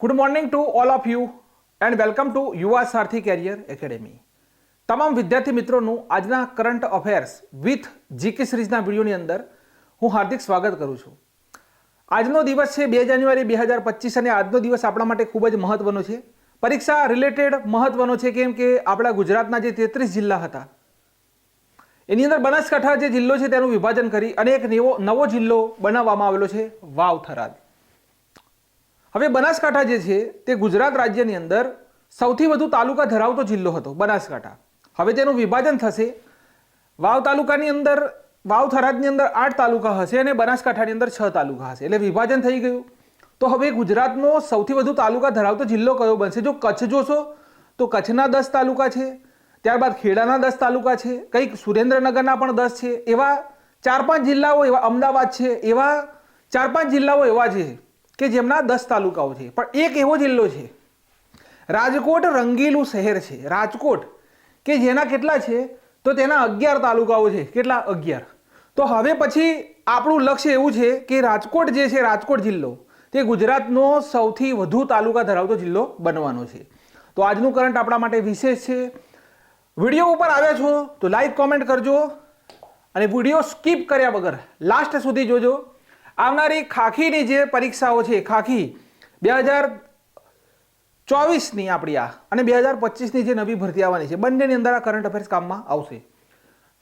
Good morning to all of you and welcome to યુવા સારથી carrier academy. તમામ વિદ્યાર્થી મિત્રોનું આજના કરંટ અફેર્સ વિથ જીકે સિરીઝના વિડીયોની અંદર હું હાર્દિક સ્વાગત કરું છું. આજનો દિવસ છે 2 જાન્યુઆરી 2025 અને આજનો દિવસ આપણા માટે ખૂબ જ મહત્વનો છે. પરીક્ષા રિલેટેડ મહત્વનો છે કેમ કે આપણા ગુજરાતના જે 33 જિલ્લા હતા એની અંદર બનાસકાંઠા જે જિલ્લો છે તેનું વિભાજન કરી અને એક નવો જિલ્લો બનાવવામાં આવેલો છે વાવ થરાદ. હવે બનાસકાંઠા જે છે તે ગુજરાત રાજ્યની અંદર સૌથી વધુ તાલુકા ધરાવતો જિલ્લો હતો બનાસકાંઠા. હવે તેનું વિભાજન થશે. વાવ તાલુકાની અંદર વાવ થરાદની અંદર 8 તાલુકા હશે અને બનાસકાંઠાની અંદર 6 તાલુકા હશે, એટલે વિભાજન થઈ ગયું. તો હવે ગુજરાતનો સૌથી વધુ તાલુકા ધરાવતો જિલ્લો કયો બનશે? જો કચ્છ જોશો તો કચ્છના 10 તાલુકા છે, ત્યારબાદ ખેડાના 10 તાલુકા છે, કંઈક સુરેન્દ્રનગરના પણ 10 છે, એવા 4-5 જિલ્લાઓ, એવા અમદાવાદ છે, એવા 4-5 જિલ્લાઓ એવા છે કે જેમના 10 તાલુકાઓ છે. પણ એક એવો જિલ્લો છે રાજકોટ, રંગીલું શહેર છે રાજકોટ, કે જેના કેટલા છે તો તેના 11 તાલુકાઓ છે. કેટલા? 11. તો હવે પછી આપણું લક્ષ્ય એવું છે કે રાજકોટ જે છે, રાજકોટ જિલ્લો તે ગુજરાતનો સૌથી વધુ તાલુકા ધરાવતો જિલ્લો બનવાનો છે. તો આજનું કરંટ આપણા માટે વિશેષ છે. વિડીયો ઉપર આવ્યા છો તો લાઈક કોમેન્ટ કરજો અને વિડીયો સ્કીપ કર્યા વગર લાસ્ટ સુધી જોજો. આવનારી ખાખીની જે પરીક્ષાઓ છે, ખાખી 2024ની આપણી આ અને 2025ની જે નવી ભરતી આવવાની છે, બંનેની અંદર આ કરંટ અફેર્સ કામમાં આવશે.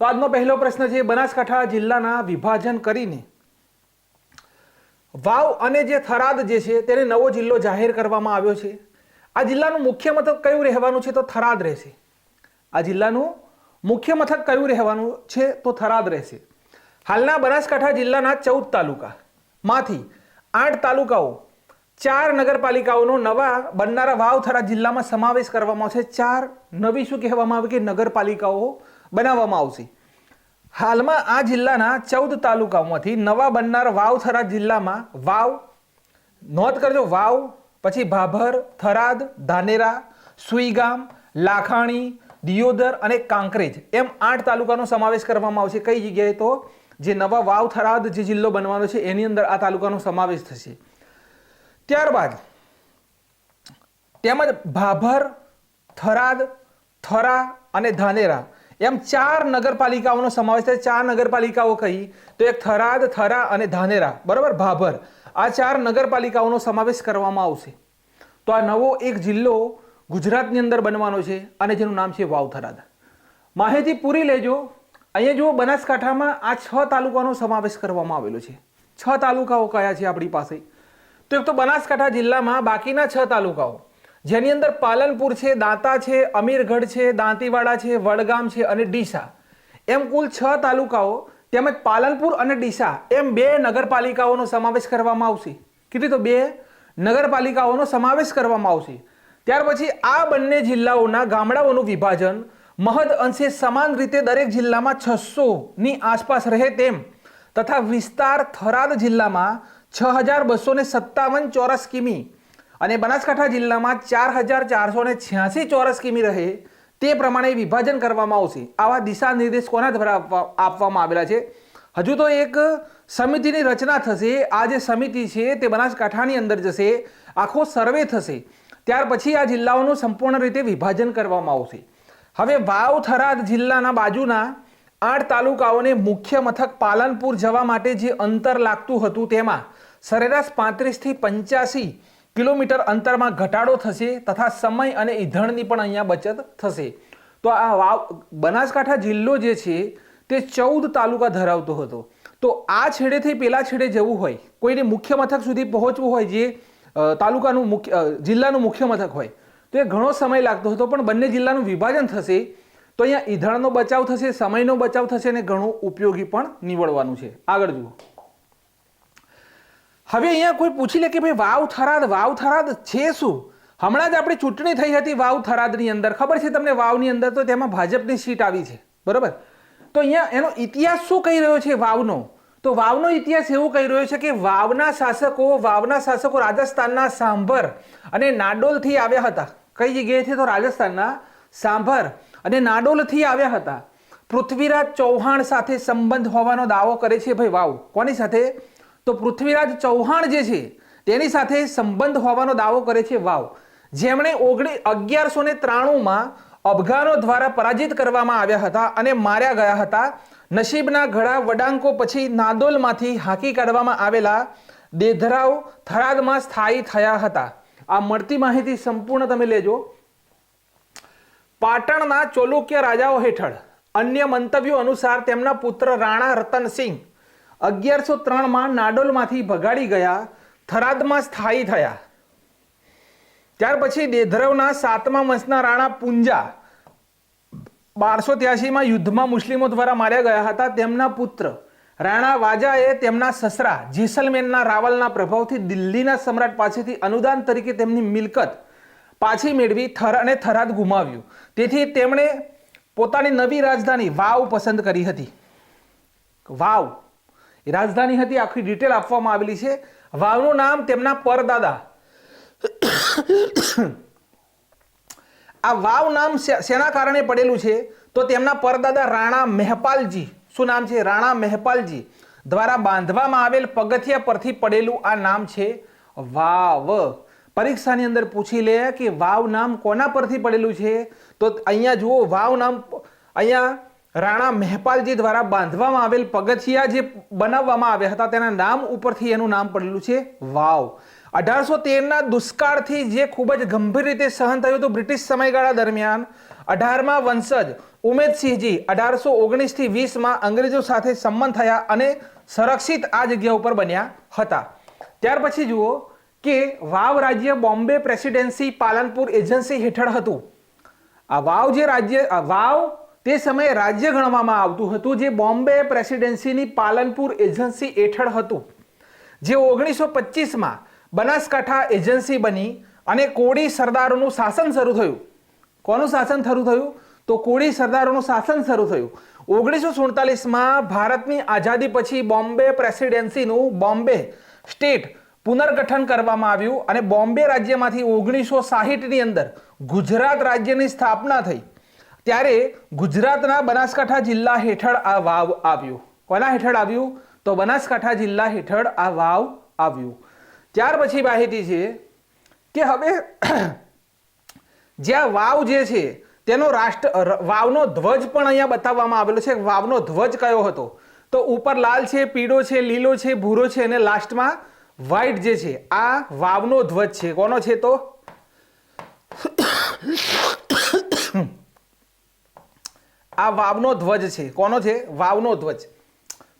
તો આજનો પહેલો પ્રશ્ન છે, બનાસકાંઠા જિલ્લાના વિભાજન કરીને વાવ અને જે થરાદ જે છે તેને નવો જિલ્લો જાહેર કરવામાં આવ્યો છે. આ જિલ્લાનું મુખ્ય મથક કયું રહેવાનું છે? તો થરાદ રહેશે. આ જિલ્લાનું મુખ્ય મથક કયું રહેવાનું છે? તો થરાદ રહેશે. હાલના બનાસકાંઠા જિલ્લાના 14 તાલુકામાંથી 8 તાલુકાઓ 4 નગરપાલિકાઓનો નવા બનનારા વાવ થરાદ જિલ્લામાં સમાવેશ કરવામાં આવશે. 4 નવી શું કહેવામાં આવે કે નગરપાલિકાઓ બનાવવામાં આવશે. હાલમાં આ જિલ્લાના 14 તાલુકાઓમાંથી નવા બનનાર વાવ થરાદ જિલ્લામાં વાવ, નોંધ કરજો, વાવ, પછી ભાભર, થરાદ, ધાનેરા, સુઈગામ, લાખાણી, દિયોદર અને કાંકરેજ એમ 8 તાલુકાનો સમાવેશ કરવામાં આવશે. કઈ જગ્યાએ? તો જે નવા વાવ થરાદ જે જિલ્લો બનવાનો છે એની અંદર આ તાલુકાનો સમાવેશ થશે. ત્યારબાદ તેમજ ભાભર, થરાદ, થરા અને ધાનેરા એમ 4 નગરપાલિકાઓનો સમાવેશ થાય. 4 નગરપાલિકાઓ કઈ? તો એક થરાદ, થરા અને ધાનેરા, બરાબર, ભાભર, આ 4 નગરપાલિકાઓનો સમાવેશ કરવામાં આવશે. તો આ નવો એક જિલ્લો ગુજરાતની અંદર બનવાનો છે અને જેનું નામ છે વાવ થરાદ. માહિતી પૂરી લેજો. અહીંયા જુઓ, બનાસકાંઠામાં આ 6 તાલુકાનો સમાવેશ કરવામાં આવેલો છે. 6 તાલુકાઓ કયા છે આપણી પાસે? તો એક તો બનાસકાંઠા જિલ્લામાં બાકીના 6 તાલુકાઓ જેની અંદર પાલનપુર છે, દાંતા છે, અમીરગઢ છે, દાંતીવાડા છે, વડગામ છે અને ડીસા એમ કુલ 6 તાલુકાઓ તેમજ પાલનપુર અને ડીસા એમ 2 નગરપાલિકાઓનો સમાવેશ કરવામાં આવશે. કેટલી? તો 2 નગરપાલિકાઓનો સમાવેશ કરવામાં આવશે. ત્યાર પછી આ બંને જિલ્લાઓના ગામડાઓનું વિભાજન મહદ અંશે સમાન રીતે દરેક જિલ્લામાં 600ની આસપાસ રહે તેમ તથા વિસ્તાર થરાદ જિલ્લામાં 6257 ચોરસ કિમી અને બનાસકાંઠા જિલ્લામાં 4486 ચોરસ કિમી રહે તે પ્રમાણે વિભાજન કરવામાં આવશે. આવા દિશા નિર્દેશ કોના દ્વારા આપવામાં આવેલા છે? હજુ તો એક સમિતિની રચના થશે. આ જે સમિતિ છે તે બનાસકાંઠાની અંદર જશે, આખો સર્વે થશે, ત્યાર પછી આ જિલ્લાઓનું સંપૂર્ણ રીતે વિભાજન કરવામાં આવશે. હવે વાવ થરાદ જિલ્લાના બાજુના 8 તાલુકાઓને મુખ્ય મથક પાલનપુર જવા માટે જે અંતર લાગતું હતું તેમાં સરેરાશ 35 થી 85 કિલોમીટર અંતરમાં ઘટાડો થશે તથા સમય અને ઈંધણની પણ અહીંયા બચત થશે. તો આ વાવ બનાસકાંઠા જિલ્લો જે છે તે 14 તાલુકા ધરાવતો હતો. તો આ છેડેથી પેલા છેડે જવું હોય, કોઈને મુખ્ય મથક સુધી પહોંચવું હોય, જે તાલુકાનું જિલ્લાનું મુખ્ય મથક હોય, તો એ ઘણો સમય લાગતો હતો. પણ બંને જિલ્લાનું વિભાજન થશે તો અહીંયા ઈંધણનો બચાવ થશે, સમયનો બચાવ થશે અને ઘણું ઉપયોગી પણ નીવડવાનું છે. આગળ જુઓ. હવે અહીંયા કોઈ પૂછી લે કે ભાઈ વાવ થરાદ છે શું? હમણાં જ આપણી ચૂંટણી થઈ હતી વાવ થરાદની અંદર, ખબર છે તમને? વાવની અંદર તો તેમાં ભાજપની સીટ આવી છે, બરોબર. તો અહીંયા એનો ઇતિહાસ શું કહી રહ્યો છે વાવનો? તો વાવનો ઇતિહાસ એવું કહી રહ્યો છે કે વાવના શાસકો રાજસ્થાનના સાંભર અને નાડોલથી આવ્યા હતા. કઈ જગ્યાએથી? તો રાજસ્થાનના સાંભર અને નાડોલથી આવ્યા હતા. પૃથ્વીરાજ ચૌહાણ સાથે સંબંધ હોવાનો દાવો કરે છે ભાઈ વાવ. કોની સાથે? તો પૃથ્વીરાજ ચૌહાણ જે છે તેની સાથે સંબંધ હોવાનો દાવો કરે છે વાવ, જેમણે 1193માં અફઘાનો દ્વારા પરાજિત કરવામાં આવ્યા હતા અને માર્યા ગયા હતા. નસીબના ઘણા વડાંકો પછી નાદોલમાંથી હાંકી કાઢવામાં આવેલા દેધરાવ થરાદમાં સ્થાયી થયા હતા. આ મળતી માહિતી સંપૂર્ણ તમે લેજો. પાટણના ચોલુક્ય રાજાઓ હેઠળ અન્ય મંતવ્યો અનુસાર તેમના પુત્ર રાણા રતનસિંહ 1103માં નાડોલમાંથી ભગાડી ગયા, થરાદમાં સ્થાયી થયા. ત્યાર પછી દેધરાવના 7મા વંશના રાણા પુંજા 1283માં યુદ્ધમાં મુસ્લિમો દ્વારા માર્યા ગયા હતા. તેમના પુત્ર રાણા વાજાએ તેમના સસરા જેસલમેરના રાવલના પ્રભાવથી દિલ્હીના સમ્રાટ પાસેથી અનુદાન તરીકે તેમની મિલકત પાછી મેળવી અને થરાદ ગુમાવ્યું. તેથી તેમણે પોતાની નવી રાજધાની વાવ પસંદ કરી હતી. વાવ એ રાજધાની હતી, આખી ડિટેલ આપવામાં આવેલી છે. વાવનું નામ તેમના પરદાદા, આ વાવ નામ શેના કારણે પડેલું છે તો તેમના પરદાદા રાણા મહેપાલજી, શું નામ છે? રાણા મહેપાલજી દ્વારા બાંધવામાં આવેલ પગથિયા પરથી પડેલું આ નામ છે વાવ. પરીક્ષાની અંદર પૂછી લે કે વાવ નામ કોના પરથી પડેલું છે તો અહીંયા જુઓ, વાવ નામ અહીંયા રાણા મહેપાલજી દ્વારા બાંધવામાં આવેલ પગથિયા જે બનાવવામાં આવ્યા હતા તેના નામ ઉપરથી એનું નામ પડેલું છે વાવ. 1813ના દુષ્કાળથી જે ખૂબ જ ગંભીર રીતે સહન થયું હતું બ્રિટિશ સમયગાળા દરમિયાન 18મા વંશજ ઉમેદસિંહજી 1819 થી 20માં અંગ્રેજો સાથે સંમત થયા અને સંરક્ષિત આ જગ્યા ઉપર બન્યા હતા. ત્યાર પછી જુઓ કે વાવ રાજ્ય બોમ્બે પ્રેસિડેન્સી પાલનપુર એજન્સી હેઠળ હતું. આ વાવ જે રાજ્ય, આ વાવ તે સમયે રાજ્ય ગણવામાં આવતું હતું જે બોમ્બે પ્રેસિડેન્સીની પાલનપુર એજન્સી હેઠળ હતું, જે 1925માં બનાસકાંઠા એજન્સી બની અને કોળી સરદારોનું શાસન શરૂ થયું. કોનું શાસન શરૂ થયું તો કોળી સરદારોનું શાસન શરૂ થયું. 1947માં ભારતની આઝાદી પછી બોમ્બે પ્રેસિડેન્સીનું બોમ્બે સ્ટેટ પુનર્ગઠન કરવામાં આવ્યું અને બોમ્બે રાજ્યમાંથી 1960ની અંદર ગુજરાત રાજ્યની સ્થાપના થઈ. ત્યારે ગુજરાતના બનાસકાંઠા જિલ્લા હેઠળ આ વાવ આવ્યું. કોના હેઠળ આવ્યું તો બનાસકાંઠા જિલ્લા હેઠળ આ વાવ આવ્યું. ત્યાર પછી માહિતી છે કે હવે જ્યાં વાવ જે છે તેનો વાવનો ધ્વજ પણ અહીંયા બતાવવામાં આવેલો છે. વાવનો ધ્વજ કયો હતો તો ઉપર લાલ છે, પીળો છે, લીલો છે, ભૂરો છે અને લાસ્ટમાં વ્હાઈટ જે છે આ વાવનો ધ્વજ છે. કોનો છે તો આ વાવનો ધ્વજ છે. કોનો છે? વાવનો ધ્વજ.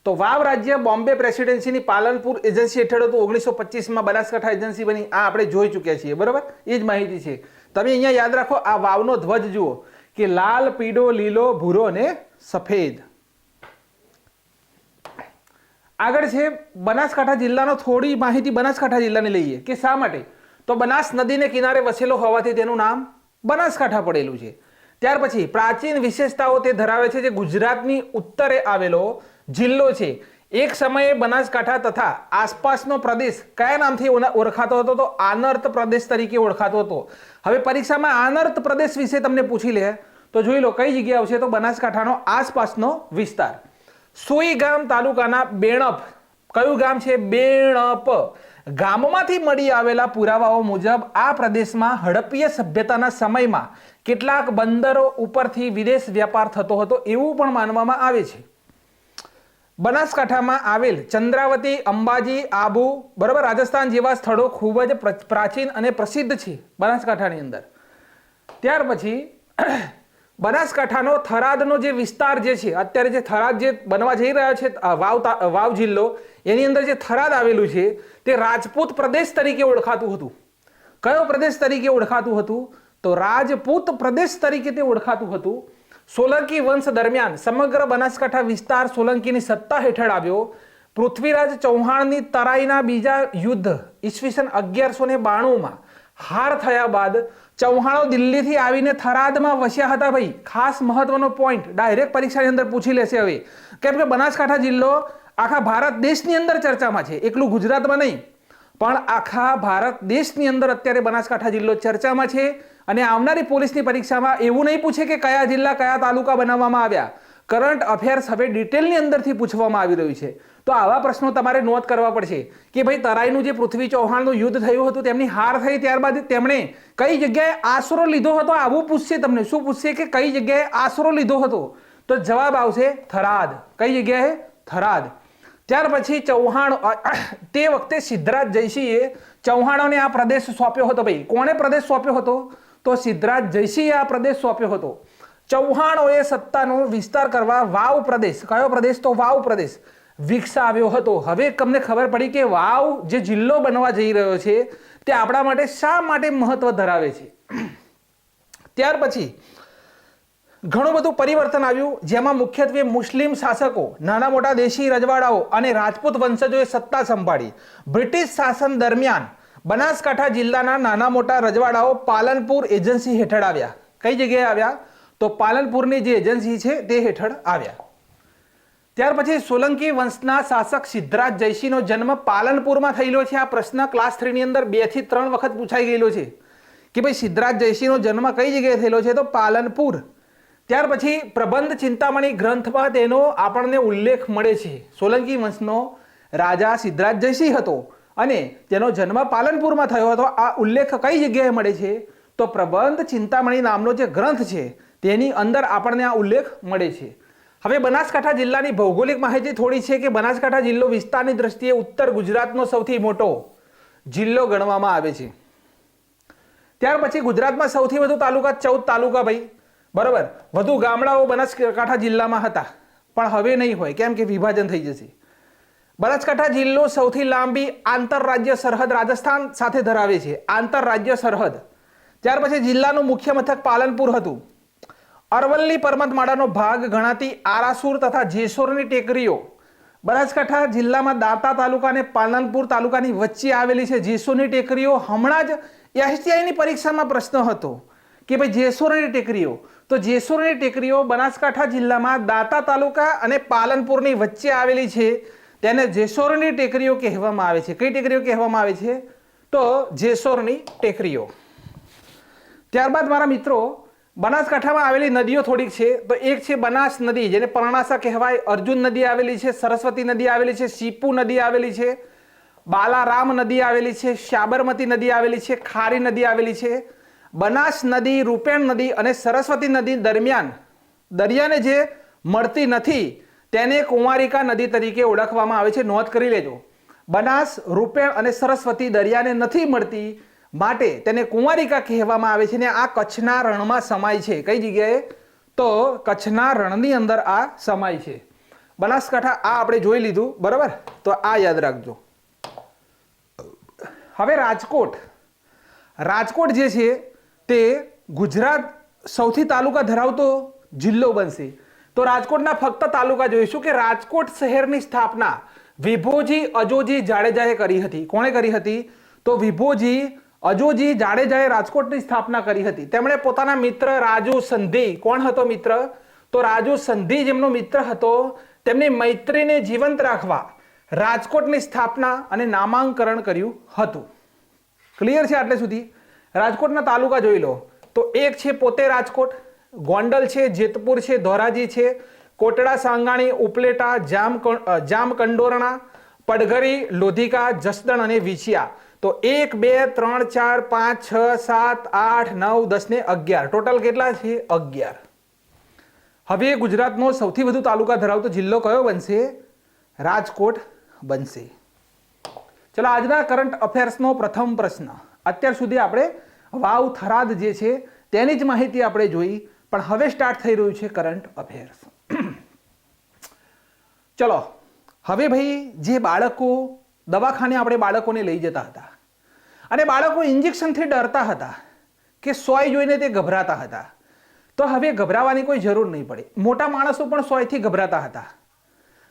તો વાવ રાજ્ય બોમ્બે પ્રેસિડેન્સીની પાલનપુર એજન્સી હેઠળ હતું. 1925માં બનાસકાંઠા એજન્સી બની. આ આપણે જોઈ ચૂક્યા છીએ, બરાબર? એ જ માહિતી છે. તમે અહીંયા યાદ રાખો, આ વાવનો ધ્વજ જુઓ કે લાલ, પીળો, લીલો, ભૂરો અને સફેદ. આગળ છે બનાસકાંઠા જિલ્લાનો થોડી માહિતી બનાસકાંઠા જિલ્લાની લઈએ કે શા માટે તો બનાસ નદીને કિનારે વસેલો હોવાથી તેનું નામ બનાસકાંઠા પડેલું છે. ત્યાર પછી પ્રાચીન વિશેષતાઓ તે ધરાવે છે, જે ગુજરાતની ઉત્તરે આવેલો જિલ્લો છે. એક સમયે બનાસકાંઠા તથા આસપાસનો પ્રદેશ કયા નામથી ઓળખાતો હતો તો આનર્ત પ્રદેશ તરીકે ઓળખાતો હતો. હવે પરીક્ષામાં આનર્ત પ્રદેશ વિશે તમને પૂછી લે તો જોઈ લો કઈ જગ્યા આવશે તો બનાસકાંઠાનો આસપાસનો વિસ્તાર. સોઈગામ તાલુકાના બેણપ, કયું ગામ છે? બેણપ ગામમાંથી મળી આવેલા પુરાવાઓ મુજબ આ પ્રદેશમાં હડપ્પીય સભ્યતાના સમયમાં કેટલાક બંદરો ઉપરથી વિદેશ વ્યાપાર થતો હતો એવું પણ માનવામાં આવે છે. બનાસકાંઠામાં આવેલ ચંદ્રાવતી, અંબાજી, આબુ, બરાબર, રાજસ્થાન જેવા સ્થળો ખૂબ જ પ્રાચીન અને પ્રસિદ્ધ છે બનાસકાંઠાની અંદર. ત્યાર પછી બનાસકાંઠાનો થરાદનો જે વિસ્તાર જે છે, અત્યારે જે થરાદ જે બનવા જઈ રહ્યા છે વાવ જિલ્લો, એની અંદર જે થરાદ આવેલું છે તે રાજપૂત પ્રદેશ તરીકે ઓળખાતું હતું. કયો પ્રદેશ તરીકે ઓળખાતું હતું તો રાજપૂત પ્રદેશ તરીકે તે ઓળખાતું હતું. સોલંકી વંશ દરમિયાન સમગ્ર બનાસકાંઠા વિસ્તાર સોલંકીની સત્તા હેઠળ આવ્યો. પૃથ્વીરાજ ચૌહાણની તરાઈના બીજા યુદ્ધ ઈસવીસન 1192માં હાર થયા બાદ ચૌહાણો દિલ્હીથી આવીને થરાદમાં વસ્યા હતા. ભાઈ ખાસ મહત્વનો પોઈન્ટ ડાયરેક્ટ પરીક્ષાની અંદર પૂછી લેશે. હવે કેમ કે બનાસકાંઠા જિલ્લો આખા ભારત દેશની અંદર ચર્ચામાં છે, એકલું ગુજરાતમાં નહીં પણ આખા ભારત દેશની અંદર અત્યારે બનાસકાંઠા જિલ્લો ચર્ચામાં છે. અને આવનારી પોલીસની પરીક્ષામાં એવું નહીં પૂછે કે કયા જિલ્લા કયા તાલુકા બનાવવામાં આવ્યા, કરંટ અફેર્સ હવે ડિટેલની અંદરથી પૂછવામાં આવી રહ્યું છે. તો આવા પ્રશ્નો તમારે નોંધ કરવા પડશે કે ભાઈ તરાઈનું જે પૃથ્વી ચૌહાણનું યુદ્ધ થયું હતું તેમની હાર થઈ ત્યારબાદ તેમણે કઈ જગ્યાએ આશરો લીધો હતો આવું પૂછશે તમને. શું પૂછશે કે કઈ જગ્યાએ આશરો લીધો હતો? તો જવાબ આવશે થરાદ. કઈ જગ્યાએ? થરાદ. ત્યાર પછી ચૌહાણ તે વખતે સિદ્ધરાજ જયસિંહે ચૌહાણોને આ પ્રદેશ સોંપ્યો હતો. ભાઈ કોણે પ્રદેશ સોંપ્યો હતો? તો સિદ્ધરાજ જયસિંહે આ પ્રદેશ સોંપ્યો હતો. ચૌહાણોએ સત્તાનો વિસ્તાર કરવા વાવ પ્રદેશ, કયો પ્રદેશ? તો વાવ પ્રદેશ વિકસાવ્યો હતો. હવે તમને ખબર પડી કે વાવ જે જિલ્લો બનવા જઈ રહ્યો છે તે આપણા માટે શા માટે મહત્વ ધરાવે છે. ત્યાર પછી ઘણું બધું પરિવર્તન આવ્યું, જેમાં મુખ્યત્વે મુસ્લિમ શાસકો, નાના મોટા દેશી રજવાડાઓ અને રાજપૂત વંશજોએ સત્તા સંભાળી. બ્રિટિશ શાસન દરમિયાન બનાસકાંઠા જિલ્લાના નાના મોટા રજવાડાઓ પાલનપુર એજન્સી હેઠળ આવ્યા. કઈ જગ્યાએ આવ્યા? તો પાલનપુરની જે એજન્સી છે તે હેઠળ આવ્યા. ત્યાર પછી સોલંકી વંશના શાસક સિદ્ધરાજ જયસિંહનો જન્મ પાલનપુરમાં થયેલો છે. આ પ્રશ્ન ક્લાસ 3 ની અંદર 2 થી 3 વખત પૂછાઈ ગયેલો છે કે ભાઈ સિદ્ધરાજ જયસિંહનો જન્મ કઈ જગ્યાએ થયેલો છે? તો પાલનપુર. ત્યાર પછી પ્રબંધ ચિંતામણી ગ્રંથમાં તેનો આપણને ઉલ્લેખ મળે છે. સોલંકી વંશનો રાજા સિદ્ધરાજ જયસિંહ હતો અને તેનો જન્મ પાલનપુરમાં થયો હતો. આ ઉલ્લેખ કઈ જગ્યાએ મળે છે? તો પ્રબંધ ચિંતામણી નામનો જે ગ્રંથ છે તેની અંદર આપણને આ ઉલ્લેખ મળે છે. હવે બનાસકાંઠા જિલ્લાની ભૌગોલિક માહિતી થોડી છે કે બનાસકાંઠા જિલ્લો વિસ્તારની દ્રષ્ટિએ ઉત્તર ગુજરાતનો સૌથી મોટો જિલ્લો ગણવામાં આવે છે. ત્યાર પછી ગુજરાતમાં સૌથી વધુ તાલુકા 14 તાલુકા ભાઈ, બરાબર. વધુ ગામડાઓ બનાસકાંઠા જિલ્લામાં હતા પણ હવે નહીં હોય, કેમ કે વિભાજન થઈ જશે. બનાસકાંઠા જિલ્લો સૌથી લાંબી આંતરરાજ્ય સરહદ રાજસ્થાન સાથે ધરાવે છે, આંતરરાજ્ય સરહદ. ત્યાર પછી જિલ્લાનું મુખ્ય મથક પાલનપુર હતું. અરવલ્લી પર્વતમાળાનો ભાગ ગણાતી આરાસુર તથા જેસોરની ટેકરીઓ બનાસકાંઠા જિલ્લામાં દાંતા તાલુકા અને પાલનપુર તાલુકાની વચ્ચે આવેલી છે. જેસોરની ટેકરીઓ હમણાં જ STIની પરીક્ષામાં પ્રશ્ન હતો કે ભાઈ જેસોરની ટેકરીઓ, તો જેસોરની ટેકરીઓ બનાસકાંઠા જિલ્લામાં દાંતા તાલુકા અને પાલનપુરની વચ્ચે આવેલી છે. તેને જેસોરની ટેકરીઓ કહેવામાં આવે છે. કઈ ટેકરીઓ કહેવામાં આવે છે? તો જેસોરની ટેકરીઓ. ત્યારબાદ મારા મિત્રો બનાસકાંઠામાં આવેલી નદીઓ થોડીક છે. તો એક છે બનાસ નદી, જેને પરણાસા કહેવાય. અર્જુન નદી આવેલી છે, સરસ્વતી નદી આવેલી છે, સીપુ નદી આવેલી છે, બાલારામ નદી આવેલી છે, સાબરમતી નદી આવેલી છે, ખારી નદી આવેલી છે. બનાસ નદી, રૂપેણ નદી અને સરસ્વતી નદી દરમિયાન દરિયાને જે મળતી નથી તેને કુંવારિકા નદી તરીકે ઓળખવામાં આવે છે. નોંધ કરી લેજો. બનાસ, રૂપેણ અને સરસ્વતી દરિયાને નથી મળતી માટે તેને કુંવારિકા કહેવામાં આવે છે. ને આ કચ્છના રણમાં સમાય છે. કઈ જગ્યાએ? તો કચ્છના રણની અંદર આ સમાય છે. બનાસકાંઠા આ આપણે જોઈ લીધું, બરાબર. તો આ યાદ રાખજો. હવે રાજકોટ. રાજકોટ જે છે તે ગુજરાત સૌથી તાલુકા ધરાવતો જિલ્લો બનશે. તો રાજકોટના ફક્ત તાલુકા જોઈશું કે રાજકોટ શહેરની સ્થાપના વિભોજી અજોજી જાડેજાએ કરી હતી. કોણે કરી હતી? તો વિભોજી અજોજી જાડેજાએ રાજકોટની સ્થાપના કરી હતી. તેમણે પોતાના મિત્ર રાજુ સંધી, કોણ હતો મિત્ર? તો રાજુ સંધી જેમનો મિત્ર હતો, તેમની મૈત્રીને જીવંત રાખવા રાજકોટની સ્થાપના અને નામાંકરણ કર્યું હતું. ક્લિયર છે આટલે સુધી? રાજકોટના તાલુકા જોઈ લો. તો એક છે પોતે રાજકોટ, ગોંડલ છે, જેતપુર છે, ધોરાજી છે, કોટડા, સાંગાણી, ઉપલેટા, જામકંડોરણા, પડઘરી, લોધિકા, જસદણ અને વિછિયા. તો 1 2 3 4 5 6 7 8 9 10 ને 11 ટોટલ કેટલા છે? 11. હવે ગુજરાતનો સૌથી વધુ તાલુકા ધરાવતો જિલ્લો કયો બનશે? રાજકોટ બનશે. ચલો આજના કરંટ અફેર્સનો પ્રથમ પ્રશ્ન. અત્યાર સુધી આપણે વાવ થરાદ જે છે તેની જ માહિતી આપણે જોઈ, પણ હવે સ્ટાર્ટ થઈ રહ્યું છે કરંટ અફેર્સ. ચલો હવે ભાઈ જે બાળકો દવાખાને આપણે બાળકોને લઈ જતા હતા અને બાળકો ઇન્જેક્શનથી ડરતા હતા કે સોય જોઈને તે ગભરાતા હતા, તો હવે ગભરાવાની કોઈ જરૂર નહીં પડે. મોટા માણસો પણ સોયથી ગભરાતા હતા.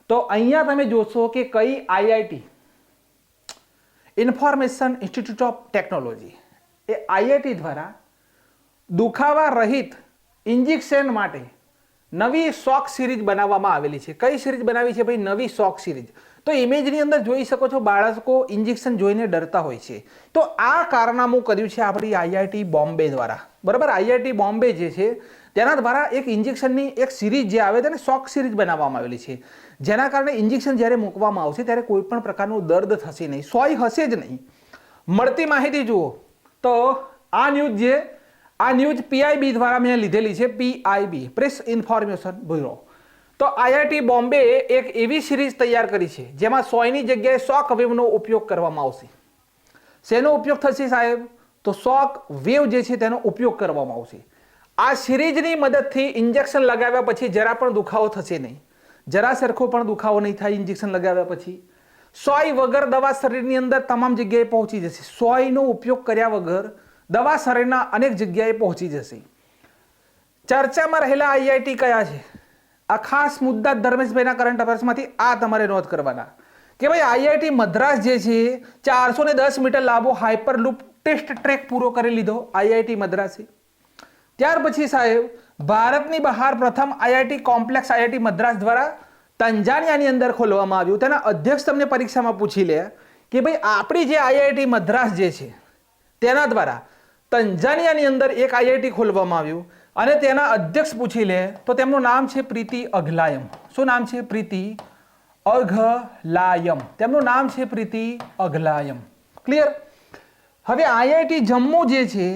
તો અહીંયા તમે જોશો કે કઈ IIT information institute of technology A IIT દ્વારા દુખાવા રહિત ઇન્જેક્શન માટે નવી શોક સિરીઝ બનાવવામાં આવેલી છે. કઈ સિરીઝ બનાવી છે ભાઈ? નવી શોક સિરીઝ. તો ઇમેજની અંદર જોઈ શકો છો બાળકો ઇન્જેક્શન જોઈને ડરતા હોય છે. તો આ કારનામું કર્યું છે આપણી IIT બોમ્બે દ્વારા, બરાબર. IIT બોમ્બે જે છે તેના દ્વારા એક ઇન્જેક્શનની એક સિરીઝ જે આવે તેને શોક સિરીઝ બનાવવામાં આવેલી છે, જેના કારણે ઇન્જેક્શન જ્યારે મૂકવામાં આવશે ત્યારે કોઈ પણ પ્રકારનું દર્દ થશે નહીં, સોય હશે જ નહીં. મળતી માહિતી જુઓ તો આ ન્યૂઝ PIB દ્વારા મેં લીધેલી છે, PIB પ્રેસ ઇન્ફોર્મેશન બ્યુરો. તો IIT બોમ્બે એક એવી સિરીઝ તૈયાર કરી છે જેમાં સોયની જગ્યાએ શોક વેવનો ઉપયોગ કરવામાં આવશે. શેનો ઉપયોગ થશે સાહેબ? તો શોક વેવ જે છે તેનો ઉપયોગ કરવામાં આવશે. આ સિરીઝની મદદથી ઇન્જેક્શન લગાવ્યા પછી જરા પણ દુખાવો થશે નહીં, જરા સરખો પણ દુખાવો નહીં થાય. ઇન્જેક્શન લગાવ્યા પછી સોય વગર દવા શરીરની અંદર તમામ જગ્યાએ પહોંચી જશે. સોયનો ઉપયોગ કર્યા વગર દવા શરીરના અનેક જગ્યાએ પહોંચી જશે. ચર્ચામાં રહેલા IIT કયા છે? આ ખાસ મુદ્દા ધર્મેશભાઈના કરંટ અફેર્સમાંથી આ તમારે નોંધ કરવાના કે ભાઈ IIT મદ્રાસ જે છે 410 મીટર લાંબો હાઇપરલૂપ ટેસ્ટ ટ્રેક પૂરો કરી લીધો IIT મદ્રાસે. ત્યાર પછી સાહેબ ભારતની બહાર પ્રથમ IIT કોમ્પ્લેક્સ IIT મદ્રાસ દ્વારા તંજાનિયાની અંદર ખોલવામાં આવ્યું. તેના અધ્યક્ષ તમને પરીક્ષામાં પૂછી લે કે ભાઈ આપણી જે IIT મદ્રાસ જે છે તેના દ્વારા તંજાનિયાની અંદર એક IIT ખોલવામાં આવ્યું અને તેના અધ્યક્ષ પૂછી લે તો તેમનું નામ છે પ્રીતિ અઘલાયમ. શું નામ છે? પ્રીતિ અઘલાયમ. તેમનું નામ છે પ્રીતિ અઘલાયમ. ક્લિયર? હવે IIT જમ્મુ જે છે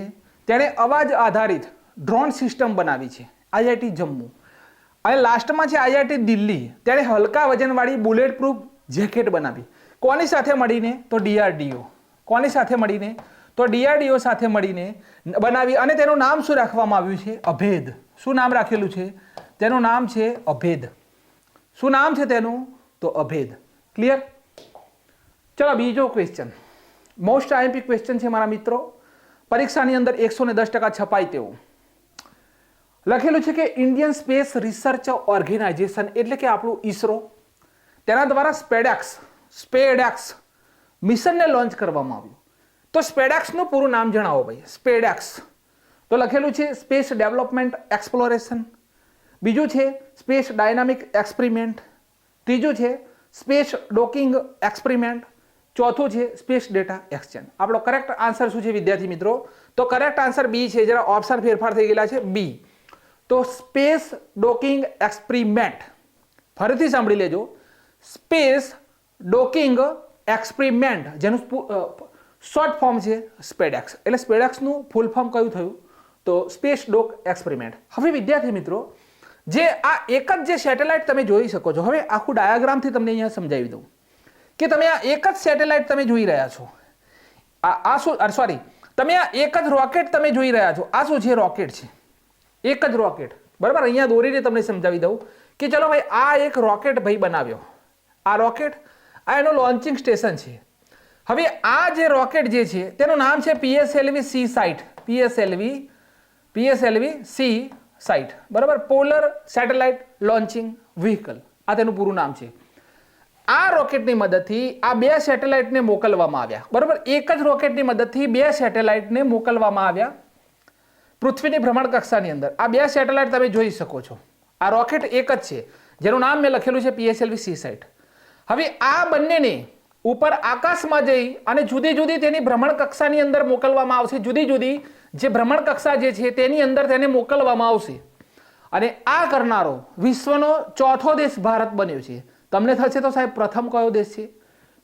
તેણે અવાજ આધારિત ડ્રોન સિસ્ટમ બનાવી છે, IIT જમ્મુ. અને લાસ્ટમાં છે IIT દિલ્હી, તેણે હલકા વજનવાળી બુલેટ પ્રૂફ જેકેટ બનાવી. કોની સાથે મળીને? તો DRDO. કોની સાથે મળીને? તો DRDO સાથે મળીને બનાવી. અને તેનું નામ શું રાખવામાં આવ્યું છે? અભેદ. શું નામ રાખેલું છે? તેનું નામ છે અભેદ. શું નામ છે તેનું? તો અભેદ. ક્લિયર? ચલો બીજો ક્વેશ્ચન, મોસ્ટ IMP ક્વેશ્ચન છે મારા મિત્રો, પરીક્ષાની અંદર 110% છપાય તેવું લખેલું છે કે ઇન્ડિયન સ્પેસ રિસર્ચ ઓર્ગેનાઇઝેશન એટલે કે આપણું ISRO, તેના દ્વારા સ્પેડેક્સ મિશનને લોન્ચ કરવામાં આવ્યું. તો સ્પેડેક્સનું પૂરું નામ જણાવો ભાઈ. સ્પેડેક્સ તો લખેલું છે સ્પેસ ડેવલપમેન્ટ એક્સપ્લોરેશન, બીજું છે સ્પેસ ડાયનામિક એક્સપેરિમેન્ટ, ત્રીજું છે સ્પેસ ડોકિંગ એક્સપેરિમેન્ટ, ચોથું છે સ્પેસ ડેટા એક્સચેન્જ. આપણો કરેક્ટ આન્સર શું છે વિદ્યાર્થી મિત્રો? તો કરેક્ટ આન્સર B છે. જરા ઓપ્શન ફેરફાર થઈ ગયેલા છે. B તો સ્પેસ ડોકિંગ એક્સપેરિમેન્ટ. ફરીથી સાંભળી લેજો, સ્પેસ ડોકિંગ એક્સપેરિમેન્ટ જેનું શોર્ટ ફોર્મ છે સ્પેડેક્સ. એટલે સ્પેડેક્સનું ફૂલ ફોર્મ કયું થયું? તો સ્પેસ ડોક એક્સપેરિમેન્ટ. હવે વિદ્યાર્થી મિત્રો જે આ એક જ જે સેટેલાઇટ તમે જોઈ શકો છો, હવે આખું ડાયાગ્રામથી તમને અહીંયા સમજાવી દઉં કે તમે આ એક જ સેટેલાઇટ તમે જોઈ રહ્યા છો. આ શું સોરી તમે આ એક જ રોકેટ તમે જોઈ રહ્યા છો. આ શું છે? રોકેટ છે, એક જ રોકેટ. બરાબર? અહીંયા દોરીને તમને સમજાવી દઉં કે ચલો ભાઈ આ એક રોકેટ ભાઈ બનાવ્યો. આ રોકેટ, આ એનું લોન્ચિંગ સ્ટેશન છે. હવે આ જે રોકેટ જે છે તેનું નામ છે PSLV C site. PSLV C site. બરાબર? પોલર સેટેલાઇટ લોન્ચિંગ વ્હીકલ, આ તેનું પૂરું નામ છે. આ રોકેટની મદદથી આ બે સેટેલાઇટને મોકલવામાં આવ્યા. બરાબર? એક જ રોકેટની મદદથી બે સેટેલાઇટને મોકલવામાં આવ્યા પૃથ્વીની ભ્રમણ કક્ષાની અંદર. આ બે સેટેલાઇટ તમે જોઈ શકો છો. આ રોકેટ એક જ છે જેનું નામ મેં લખેલું છે PSLV C સાઇટ. હવે આ બંનેને ઉપર આકાશમાં જઈ અને જુદી જુદી તેની ભ્રમણ કક્ષાની અંદર મોકલવામાં આવશે. જુદી જુદી જે ભ્રમણ કક્ષા જે છે તેની અંદર તેને મોકલવામાં આવશે. અને આ કરનારો વિશ્વનો ચોથો દેશ ભારત બન્યો છે. તમને થશે તો સાહેબ પ્રથમ કયો દેશ છે?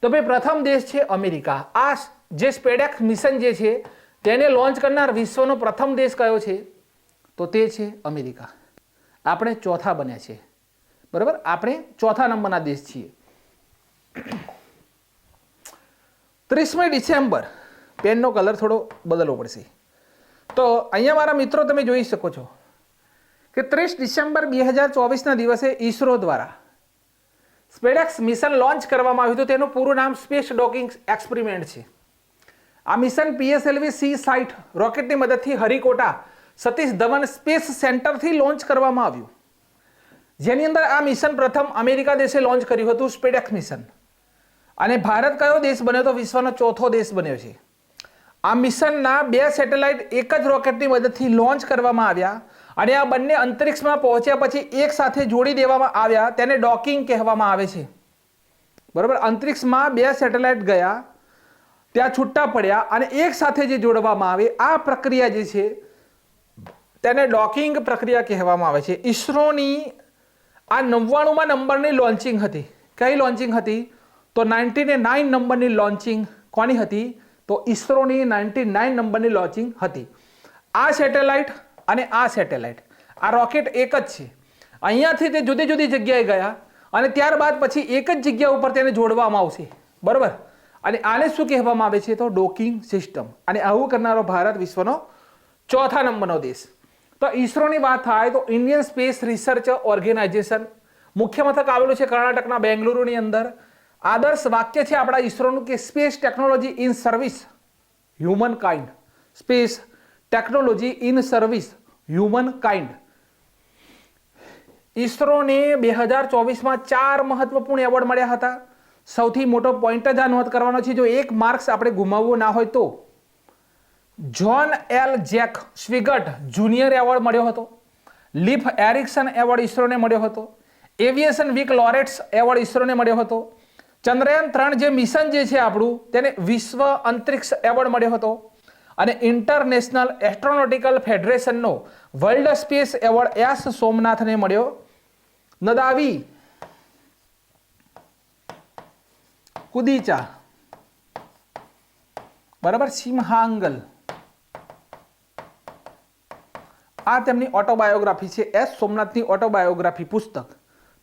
તો ભાઈ પ્રથમ દેશ છે અમેરિકા. આ જે સ્પેડેક્સ મિશન જે છે તેને લોન્ચ કરનાર વિશ્વનો પ્રથમ દેશ કયો છે? તો તે છે અમેરિકા. આપણે ચોથા બન્યા છે. બરાબર? આપણે ચોથા નંબરના દેશ છીએ. 30મી ડિસેમ્બર, પેનનો કલર થોડો બદલવો પડશે. તો અહીંયા મારા મિત્રો તમે જોઈ શકો છો કે 30 ડિસેમ્બર 2024ના દિવસે ISRO દ્વારા સ્પેડેક્સ મિશન લોન્ચ કરવામાં આવ્યું હતું. તેનું પૂરું નામ સ્પેસ ડોકિંગ એક્સપેરિમેન્ટ છે. આ મિશન PSLV C સાઇટ રોકેટની મદદથી હરિકોટા સતીશ ધવન સ્પેસ સેન્ટરથી લોન્ચ કરવામાં આવ્યું, જેની અંદર આ મિશન પ્રથમ અમેરિકા દેશે લોન્ચ કર્યું હતું સ્પેડેક્સ મિશન. અને ભારત કયો દેશ બન્યો? તો વિશ્વનો ચોથો દેશ બન્યો છે. આ મિશનના બે સેટેલાઇટ એક જ રોકેટની મદદથી લોન્ચ કરવામાં આવ્યા અને આ બંને અંતરિક્ષમાં પહોંચ્યા પછી એક સાથે જોડી દેવામાં આવ્યા. તેને ડોકિંગ કહેવામાં આવે છે. બરાબર? અંતરિક્ષમાં બે સેટેલાઇટ ગયા, ત્યાં છૂટા પડ્યા અને એક સાથે જે જોડવામાં આવે આ પ્રક્રિયા જે છે તેને ડોકિંગ પ્રક્રિયા કહેવામાં આવે છે. ઈસરોની આ 99મા નંબરની લોન્ચિંગ હતી. કઈ લોન્ચિંગ હતી? તો 99 નંબરની લોન્ચિંગ કોની હતી? તો ઈસરોની 99 નંબરની લોન્ચિંગ હતી. આ સેટેલાઇટ અને આ સેટેલાઇટ, આ રોકેટ એક જ છે. અહીંયાથી તે જુદી જુદી જગ્યાએ ગયા અને ત્યારબાદ પછી એક જ જગ્યા ઉપર તેને જોડવામાં આવશે, બરોબર. અને આને શું કહેવામાં આવે છે? તો ડોકિંગ સિસ્ટમ. અને આવું કરનારો ભારત વિશ્વનો 4થા નંબરનો દેશ. તો ઈસરોની વાત થાય તો ઇન્ડિયન સ્પેસ રિસર્ચ ઓર્ગેનાઇઝેશન મુખ્ય મથક આવેલું છે કર્ણાટકના બેંગલુરુની અંદર. આદર્શ વાક્ય છે આપણા ઈસરોનું કે space technology in service humankind. Space technology in service humankind. ઈસરોને 2024માં 4 મહત્વપૂર્ણ એવોર્ડ મળ્યા હતા. સૌથી મોટો પોઈન્ટ જ આ નોંધ કરવાનો છે, જો એક માર્ક્સ આપણે ગુમાવવો ના હોય તો John L Jack Swigert Junior award મળ્યો હતો. લીફ એરિક્સન એવોર્ડ ઈસરોને મળ્યો હતો. એવિએશન વીક લોરેટ્સ એવોર્ડ ઈસરોને મળ્યો હતો. ચંદ્રયાન 3 જે મિશન જે છે આપણું તેને વિશ્વ અંતરિક્ષ એવોર્ડ મળ્યો હતો. અને ઇન્ટરનેશનલ એસ્ટ્રોનોટિકલ ફેડરેશનનો વર્લ્ડ સ્પેસ એવોર્ડ એસ સોમનાથને મળ્યો. નદાવી કુદીચા, બરાબર, સિમ્હાંગલ, આ તેમની ઓટોબાયોગ્રાફી છે. એસ સોમનાથની ઓટોબાયોગ્રાફી પુસ્તક.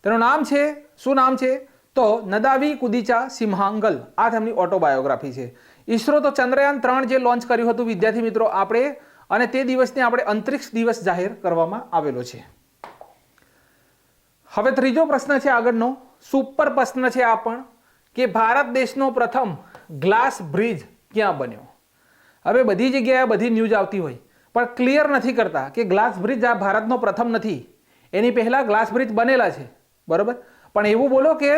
તેનું નામ છે, શું નામ છે? તો નદાવી કુદીચા સિમ્હાંગલ. આ તેમની ઓટોબાયોગ્રાફી છે. ઈસરો તો ચંદ્રયાન 3 જે લોન્ચ કર્યું હતું વિદ્યાર્થી મિત્રો આપણે, અને તે દિવસને આપણે અંતરિક્ષ દિવસ જાહેર કરવામાં આવેલો છે. હવે ત્રીજો પ્રશ્ન છે આગળનો, સુપર પ્રશ્ન છે આ પણ, કે ભારત દેશનો પ્રથમ ગ્લાસ બ્રિજ ક્યાં બન્યો? હવે બધી જગ્યાએ બધી ન્યૂઝ આવતી હોય પણ ક્લિયર નથી કરતા કે ગ્લાસ બ્રિજ આ ભારતનો પ્રથમ નથી, એની પહેલા ગ્લાસ બ્રિજ બનેલા છે, બરોબર. પણ એવું બોલો કે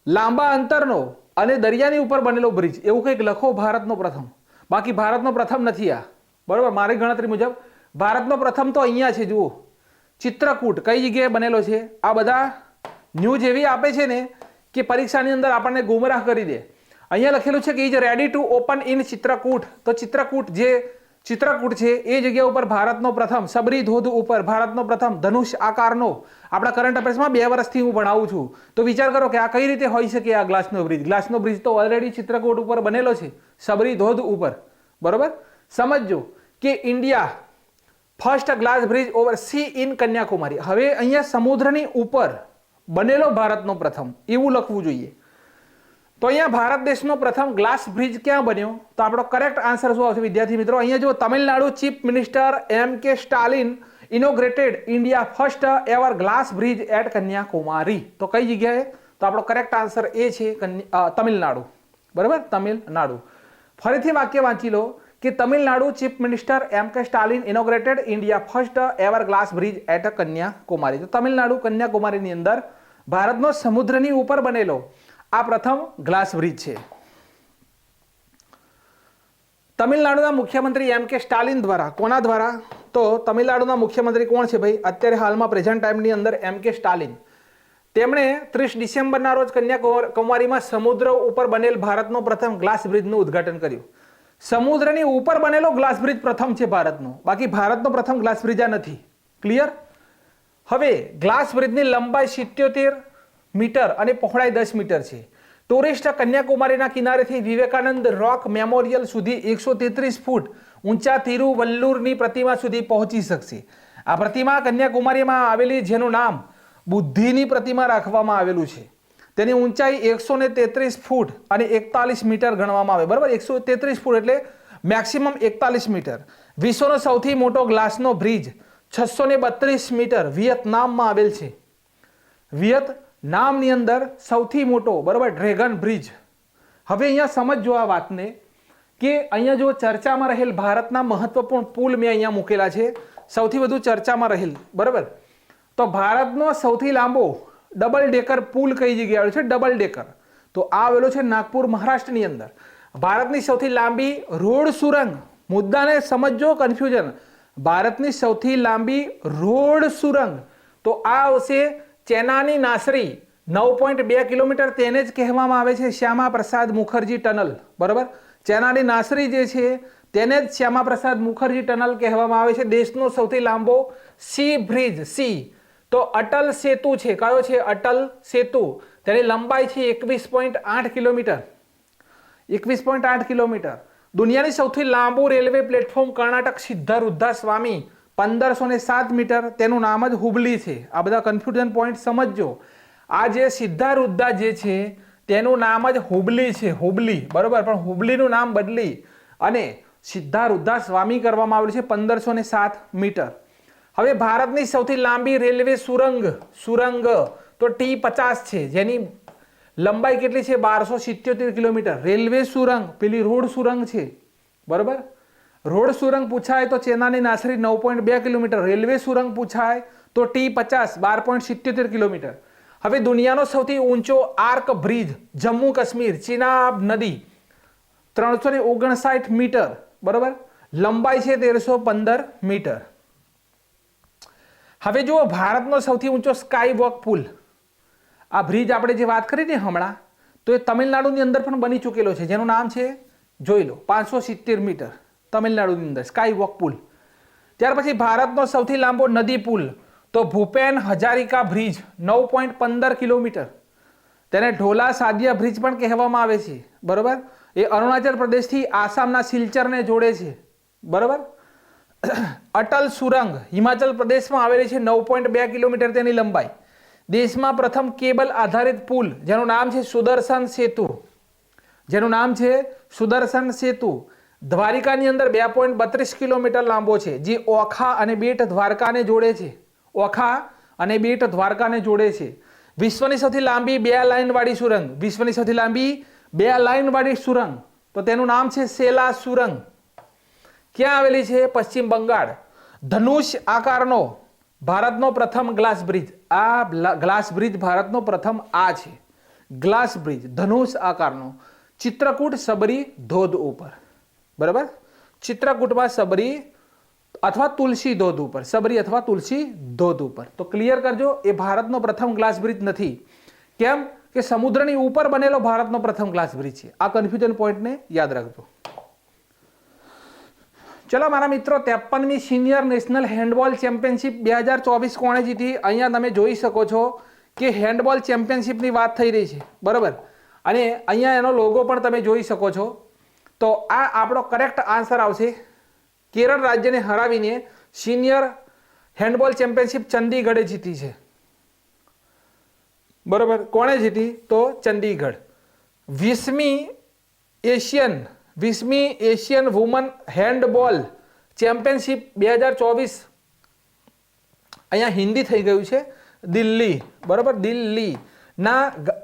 લાંબા અંતરનો અને દરિયાની ઉપર બનેલો બ્રિજ, એવું કંઈક લખો ભારતનો પ્રથમ. બાકી ભારતનો પ્રથમ નથી આ, બરોબર. મારી ગણતરી મુજબ ભારતનો પ્રથમ તો અહીંયા છે. જુઓ ચિત્રકૂટ કઈ જગ્યાએ બનેલો છે. આ બધા ન્યૂઝ એવી આપે છે ને કે પરીક્ષાની અંદર આપણને ગુમરાહ કરી દે. અહીંયા લખેલું છે કે is ready to open in Chitrakoot. તો ચિત્રકૂટ જે ચિત્રકૂટ છે એ જગ્યા ઉપર ભારતનો પ્રથમ, સબરી ધોધ ઉપર ભારતનો પ્રથમ ધનુષ આકારનો, આપણા કરંટ અફેર્સમાં 2 વર્ષથી હું ભણાવું છું. તો વિચાર કરો કે આ કઈ રીતે હોઈ શકે આ ગ્લાસનો બ્રિજ. ગ્લાસનો બ્રિજ તો ઓલરેડી ચિત્રકૂટ ઉપર બનેલો છે, સબરી ધોધ ઉપર, બરોબર. સમજજો કે India first glass bridge over C in Kanyakumari. હવે અહીંયા સમુદ્રની ઉપર બનેલો ભારતનો પ્રથમ, એવું લખવું જોઈએ. તો અહીંયા ભારત દેશનો પ્રથમ ગ્લાસ બ્રિજ ક્યાં બન્યો? તો આપણો કરેક્ટ આન્સર શું આવશે વિદ્યાર્થી મિત્રો? અહીંયા જો Tamil Nadu chief minister M.K. Stalin inaugurated India first ever glass bridge at Kanyakumari. તો કઈ જગ્યાએ? તો આપણો કરેક્ટ આન્સર એ છે તમિલનાડુ, બરાબર, તમિલનાડુ. ફરીથી વાક્ય વાંચી લો કે Tamil Nadu chief minister M.K. Stalin inaugurated India first ever glass bridge at Kanyakumari. તો તમિલનાડુ કન્યાકુમારીની અંદર ભારતનો સમુદ્રની ઉપર બનેલો આ પ્રથમ ગ્લાસ બ્રિજ છે. તમિલનાડુના મુખ્યમંત્રી M.K. સ્ટાલિન દ્વારા, કોના દ્વારા? તો તમિલનાડુના મુખ્યમંત્રી કોણ છે ભાઈ અત્યારે હાલમાં પ્રેઝન્ટ ટાઈમની અંદર? M.K. સ્ટાલિન. તેમણે 30 ડિસેમ્બરના રોજ કન્યાકુમારીમાં સમુદ્ર ઉપર બનેલ ભારતનો પ્રથમ ગ્લાસ બ્રિજનું ઉદ્ઘાટન કર્યું. સમુદ્રની ઉપર બનેલો ગ્લાસ બ્રિજ પ્રથમ છે ભારતનો, બાકી ભારતનો પ્રથમ ગ્લાસ બ્રિજ આ નથી. ક્લિયર? હવે ગ્લાસ બ્રિજની લંબાઈ 77 મીટર અને પહોળાઈ 10 મીટર છે. ટુરિસ્ટ કન્યાકુમારીના કિનારેથી વિવેકાનંદ રોક મેમોરિયલ સુધી 133 ફૂટ ઊંચા તિરુવલ્લુરની પ્રતિમા સુધી પહોંચી શકશે. આ પ્રતિમા કન્યાકુમારીમાં આવેલી જેનું નામ બુદ્ધિની પ્રતિમા રાખવામાં આવેલું છે. તેની ઊંચાઈ 133 ફૂટ અને 41 મીટર ગણવામાં આવે, બરાબર. 133 ફૂટ એટલે મેક્સિમમ 41 મીટર. વિશ્વનો સૌથી મોટો ગ્લાસનો બ્રિજ 632 મીટર વિયેતનામમાં આવેલ છે. વિયેતનામની અંદર સૌથી મોટો, બરાબર, ડ્રેગન બ્રિજ. હવે અહીંયા સમજજો આ વાતને કે અહીંયા જો ચર્ચામાં રહેલ ભારતના મહત્વપૂર્ણ પુલ મેં અહીંયા મૂકેલા છે, સૌથી વધુ ચર્ચામાં રહેલ, બરાબર. તો ભારતનો સૌથી લાંબો ડબલ ડેકર પુલ કઈ જગ્યાએ આવેલો છે? Double decker. તો આ આવેલો છે નાગપુર, મહારાષ્ટ્રની અંદર. ભારતની સૌથી લાંબી રોડ સુરંગ, મુદ્દાને સમજો, કન્ફ્યુઝન. ભારતની સૌથી લાંબી રોડ સુરંગ તો આ આવશે ચેનાની નાસરી, 9.2 કિલોમીટર. તેને જ કહેવામાં આવે છે શ્યામા પ્રસાદ મુખર્જી ટનલ, બરાબર. ચેનાની નાસરી જે છે તેને જ શ્યામાપ્રસાદ મુખર્જી ટનલ કહેવામાં આવે છે. દેશનો સૌથી લાંબો સી બ્રિજ સી તો અટલ સેતુ છે. કયો છે? અટલ સેતુ. તેની લંબાઈ છે 21.8 કિલોમીટર. 21.8 કિલોમીટર. દુનિયાની સૌથી લાંબુ રેલવે પ્લેટફોર્મ કર્ણાટક સિદ્ધારૂઢા સ્વામી 1507 મીટર. તેનું નામ જ હુબલી છે. આ બધા કન્ફ્યુઝન પોઈન્ટ સમજજો. આ જે સિદ્ધારૂઢા જે છે તેનું નામ જ હુબલી છે. હુબલી, બરોબર. પણ હુબલીનું નામ બદલી અને સિદ્ધારૂઢા સ્વામી કરવામાં આવેલું છે 1507 મીટર. હવે ભારતની સૌથી લાંબી રેલવે સુરંગ તો T50 છે, જેની લંબાઈ કેટલી છે? 1277 કિલોમીટર. રેલવે સુરંગ, પેલી રોડ સુરંગ છે, બરોબર. રોડ સુરંગ પૂછાય તો ચેનાની નાસરી 9.2 કિલોમીટર. રેલવે સુરંગ પૂછાય તો T50 12.77 કિલોમીટર. હવે દુનિયાનો સૌથી ઊંચો આર્ક બ્રિજ જમ્મુ કાશ્મીર ચિનાબ નદી 359 મીટર, બરોબર. લંબાઈ છે 1315 મીટર. હવે જુઓ ભારતનો સૌથી ઊંચો સ્કાય વોક પુલ. આ બ્રિજ આપણે જે વાત કરી ને હમણાં, તો એ તમિલનાડુની અંદર પણ બની ચૂકેલો છે, જેનું નામ છે, જોઈ લો, 570 મીટર તમિલનાડુની અંદર સ્કાય વોક પુલ. ત્યાર પછી ભારતનો સૌથી લાંબો નદી પુલ તો ભૂપેન હજારિકા બ્રિજ 9.15 કિલોમીટર. તેને ઢોલા સાદિયા બ્રિજ પણ કહેવામાં આવે છે, બરોબર. એ અરુણાચલ પ્રદેશથી આસામના સિલચરને જોડે છે, બરોબર. અટલ સુરંગ હિમાચલ પ્રદેશમાં આવેલી છે, 9.2 કિલોમીટર તેની લંબાઈ. દેશમાં પ્રથમ કેબલ આધારિત પુલ જેનું નામ છે સુદર્શન સેતુ. જેનું નામ છે સુદર્શન સેતુ. દ્વારિકાની અંદર 2.32 કિલોમીટર લાંબો છે, જે ઓખા અને બેટ દ્વારકાને જોડે છે. ઓખા અને બેટ દ્વારકાને જોડે છે. વિશ્વની સૌથી લાંબી 2 લાઇન વાળી સુરંગ. વિશ્વની સૌથી લાંબી 2 લાઇન વાળી સુરંગ તો તેનું નામ છે સેલા સુરંગ. ક્યાં આવેલી છે? પશ્ચિમ બંગાળ. ધનુષ આકારનો ભારતનો પ્રથમ ગ્લાસ બ્રિજ. આ ગ્લાસ બ્રિજ ભારતનો પ્રથમ આ છે, ગ્લાસ બ્રિજ ધનુષ આકારનો, ચિત્રકૂટ સબરી ધોધ ઉપર, બરાબર. ચિત્રકૂટમાં સબરી અથવા તુલસી ધોધ ઉપર, સબરી અથવા તુલસી ધોધ ઉપર. તો ક્લિયર કરજો, એ ભારતનો પ્રથમ ગ્લાસ બ્રિજ નથી. કેમ કે સમુદ્રની ઉપર બનેલો ભારતનો પ્રથમ ગ્લાસ બ્રિજ છે. આ કન્ફ્યુઝન પોઈન્ટને યાદ રાખજો. ચલો મારા મિત્રો, 53મી સિનિયર નેશનલ હેન્ડબોલ ચેમ્પિયનશિપ 2024 કોણે જીતી? અહીંયા તમે જોઈ શકો છો કે હેન્ડબોલ ચેમ્પિયનશિપની વાત થઈ રહી છે, બરાબર. અને અહીંયા એનો લોગો પણ તમે જોઈ શકો છો. તો આ આપણો કરેક્ટ આન્સર આવશે. કેરળ રાજ્યને હરાવીને સિનિયર હેન્ડબોલ ચેમ્પિયનશિપ ચંદીગઢે જીતી છે, બરાબર. કોણે જીતી? તો ચંદીગઢ. 20મી એશિયન વુમન હેન્ડબોલ ચેમ્પિયનશિપ 2024 અહીંયા હિન્દી થઈ ગયું છે, દિલ્હી, બરાબર. દિલ્હીના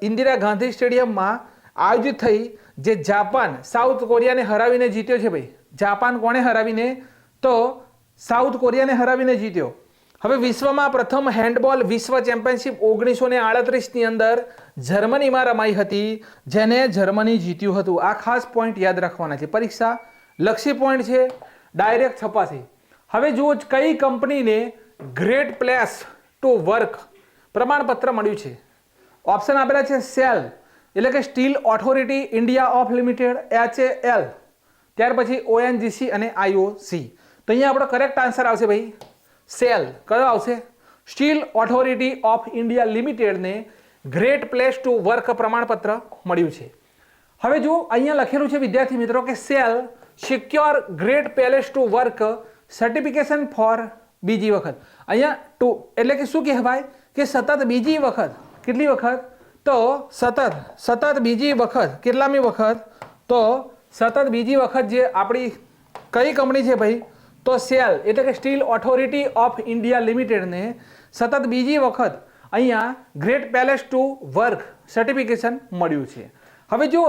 ઇન્દિરા ગાંધી સ્ટેડિયમમાં આયોજિત થઈ, જે જાપાન સાઉથ કોરિયાને હરાવીને જીત્યો છે ભાઈ. જાપાન કોણે હરાવીને? તો સાઉથ કોરિયાને હરાવીને જીત્યો. હવે વિશ્વમાં પ્રથમ હેન્ડબોલ વિશ્વ ચેમ્પિયનશિપ 1938ની અંદર જર્મનીમાં રમાઈ હતી, જેને જર્મની જીત્યું હતું. આ ખાસ પોઈન્ટ યાદ રાખવાના છે, પરીક્ષા લક્ષી પોઈન્ટ છે, ડાયરેક્ટ છપાશે. હવે જુઓ કઈ કંપનીને ગ્રેટ પ્લેસ ટુ વર્ક પ્રમાણપત્ર મળ્યું છે. ઓપ્શન આપેલા છે સેલ એટલે કે steel authority India of limited, HAL, ત્યાર પછી ONGC અને IOC. તો અહીંયા આપણો કરેક્ટ આન્સર આવશે ભાઈ સેલ. કયો આવશે? સ્ટીલ ઓથોરિટી ઓફ ઇન્ડિયા લિમિટેડને ગ્રેટ પ્લેસ ટુ વર્ક પ્રમાણપત્ર મળ્યું છે. હવે જો અહીંયા લખેલું છે વિદ્યાર્થી મિત્રો કે cell secure great place to work certification for બીજી વખત. અહીંયા ટુ એટલે કે શું કહેવાય કે સતત બીજી વખત. કેટલી વખત? તો સતત બીજી વખત. કેટલામી વખત? તો સતત બીજી વખત જે આપણી કઈ કંપની છે ભાઈ? તો સેલ એટલે કે સ્ટીલ ઓથોરિટી ઓફ ઇન્ડિયા લિમિટેડને સતત બીજી વખત અહીંયા great place to work certification મળ્યું છે. હવે જો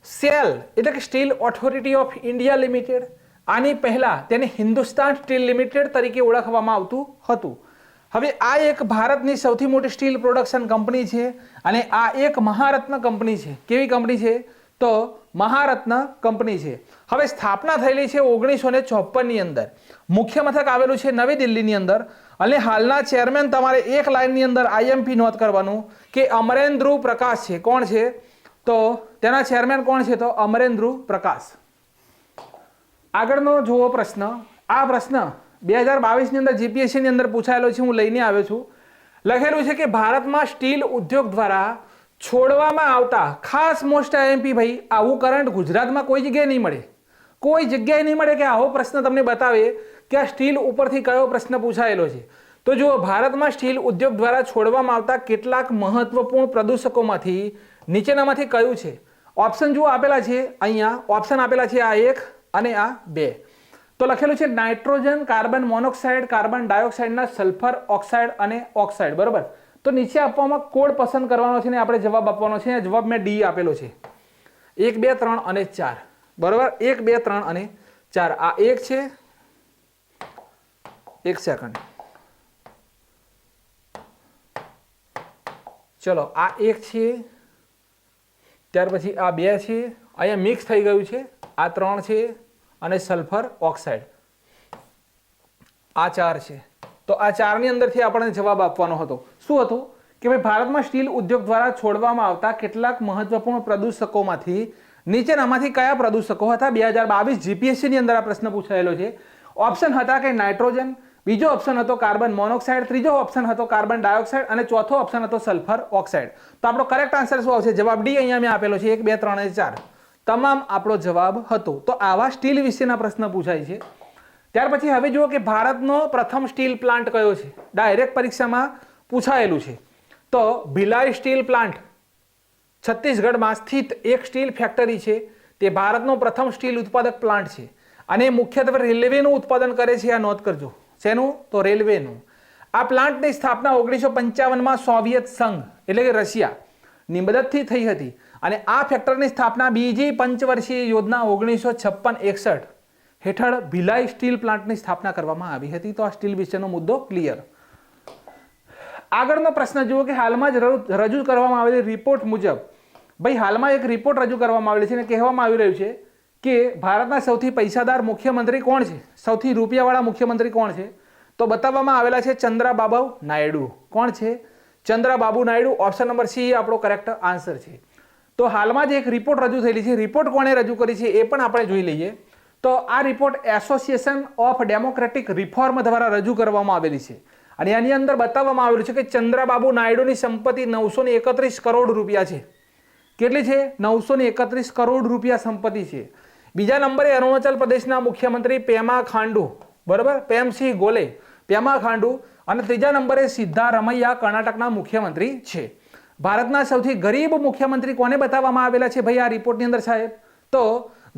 સેલ એટલે કે steel authority of India limited, આની પહેલા તેને હિન્દુસ્તાન સ્ટીલ લિમિટેડ તરીકે ઓળખવામાં આવતું હતું. હવે આ એક ભારતની સૌથી મોટી સ્ટીલ પ્રોડક્શન કંપની છે અને આ એક મહારત્ન કંપની છે. કેવી કંપની છે? તો મહારત્ન કંપની છે. હવે સ્થાપના થયેલી છે 1954ની અંદર. મુખ્ય મથક આવેલું છે નવી દિલ્હીની અંદર અને હાલના ચેરમેન તમારે એક લાઇનની અંદર IMP નોંધ કરવાનું કે અમરેન્દ્રુ પ્રકાશ છે. કોણ છે? તો તેના ચેરમેન કોણ છે? તો અમરેન્દ્રુ પ્રકાશ. આગળનો જુઓ પ્રશ્ન. આ પ્રશ્ન 2022ની અંદર જીપીએસસીની અંદર પૂછાયેલો છે, હું લઈને આવ્યો છું. લખેલું છે કે ભારતમાં સ્ટીલ ઉદ્યોગ દ્વારા છોડવામાં આવતા ખાસ મોસ્ટ આઈએમપી ભાઈ આવું કરંટ ગુજરાતમાં કોઈ જગ્યાએ નહીં મળે. કોઈ જગ્યાએ નહીં મળે કે આવો પ્રશ્ન તમને બતાવે કે આ સ્ટીલ ઉપરથી કયો પ્રશ્ન પૂછાયેલો છે. તો જુઓ, ભારતમાં સ્ટીલ ઉદ્યોગ દ્વારા છોડવામાં આવતા કેટલાક મહત્વપૂર્ણ પ્રદૂષકોમાંથી નીચેનામાંથી કયું છે? ઓપ્શન જુઓ આપેલા છે અહીંયા. ઓપ્શન આપેલા છે આ 1 અને આ 2. તો લખેલું છે નાઇટ્રોજન, કાર્બન મોનોક્સાઇડ, કાર્બન ડાયોક્સાઇડના સલ્ફર ઓક્સાઇડ અને ઓક્સાઇડ. બરોબર. તો નીચે આપવામાં કોડ પસંદ કરવાનો છે ને આપણે જવાબ આપવાનો છે. જવાબ મેં ડી આપેલો છે. 1, 2, 3 અને 4. બરોબર. 1, 2, 3 અને 4. આ 1 છે. 1 સેકન્ડ. ચલો, આ 1 છે, ત્યાર પછી આ 2 છે, અહીંયા મિક્સ થઈ ગયું છે. આ 3 છે અને સલ્ફર ઓક્સાઇડ આ 4 છે. તો આ 4ની અંદરથી આપણને જવાબ આપવાનો હતો. શું હતું કે ભાઈ ભારતમાં સ્ટીલ ઉદ્યોગ દ્વારા છોડવામાં આવતા કેટલાક મહત્વપૂર્ણ પ્રદૂષકોમાંથી નીચેનામાંથી કયા પ્રદૂષકો હતા? 2022 જીપીએસસીની અંદર આ પ્રશ્ન પૂછાયેલો છે. ઓપ્શન હતા કે નાઇટ્રોજન, બીજો ઓપ્શન હતો કાર્બન મોનોક્સાઇડ, ત્રીજો ઓપ્શન હતો કાર્બન ડાયોક્સાઇડ અને ચોથો ઓપ્શન હતો સલ્ફર ઓક્સાઇડ. તો આપણો કરેક્ટ આન્સર શું આવશે? જવાબ ડી અહીંયા મેં આપેલો છે. 1, 2, 3 અને 4 તમામ આપણો જવાબ હતો. તો આવા સ્ટીલ વિશેના પ્રશ્ન પૂછાય છે. ત્યાર પછી હવે જુઓ કે ભારતનો પ્રથમ સ્ટીલ પ્લાન્ટ કયો છે? ડાયરેક્ટ પરીક્ષામાં પૂછાયેલું છે. તો ભિલાઈ સ્ટીલ પ્લાન્ટ છત્તીસગઢમાં સ્થિત એક સ્ટીલ ફેક્ટરી છે. તે ભારતનો પ્રથમ સ્ટીલ ઉત્પાદક પ્લાન્ટ છે અને મુખ્યત્વે રેલવેનું ઉત્પાદન કરે છે. આ નોંધ કરજો. શેનું? તો રેલવેનું. આ પ્લાન્ટની સ્થાપના 1955માં સોવિયત સંઘ એટલે કે રશિયાની મદદથી થઈ હતી અને આ ફેક્ટરીની સ્થાપના બીજી પંચવર્ષીય યોજના 1956-61 હેઠળ ભિલાઈ સ્ટીલ પ્લાન્ટની સ્થાપના કરવામાં આવી હતી. તો આ સ્ટીલ વિશેનો મુદ્દો ક્લિયર. આગળનો પ્રશ્ન જુઓ કે હાલમાં જ રજૂ કરવામાં આવેલી રિપોર્ટ મુજબ ભાઈ હાલમાં એક રિપોર્ટ રજૂ કરવામાં આવેલી છે અને કહેવામાં આવી રહ્યું છે કે ભારતના સૌથી પૈસાદાર મુખ્યમંત્રી કોણ છે? સૌથી રૂપિયાવાળા મુખ્યમંત્રી કોણ છે? તો બતાવવામાં આવેલા છે ચંદ્રાબાબુ નાયડુ. કોણ છે? Chandrababu Naidu. Option number C આપણો કરેક્ટ આન્સર છે. તો હાલમાં જ એક રિપોર્ટ રજૂ થયેલી છે. રિપોર્ટ કોણે રજૂ કરી છે એ પણ આપણે જોઈ લઈએ. તો આ report association of democratic reform દ્વારા રજૂ કરવામાં આવેલી છે અને આની અંદર બતાવવામાં આવેલું છે કે ચંદ્રાબાબુ નાયડુની સંપત્તિ 931 કરોડ રૂપિયા છે. કેટલી છે? 931 કરોડ રૂપિયા સંપત્તિ છે. બીજા નંબરે અરુણાચલ પ્રદેશના મુખ્યમંત્રી પેમા ખાંડુ. બરોબર. પેમસિંહ ગોલે, પેમા ખાંડુ. અને ત્રીજા નંબરે સિદ્ધારમૈયા કર્ણાટકના મુખ્યમંત્રી છે. ભારતના સૌથી ગરીબ મુખ્યમંત્રી કોને બતાવવામાં આવેલા છે ભાઈ આ રિપોર્ટની અંદર સાહેબ? તો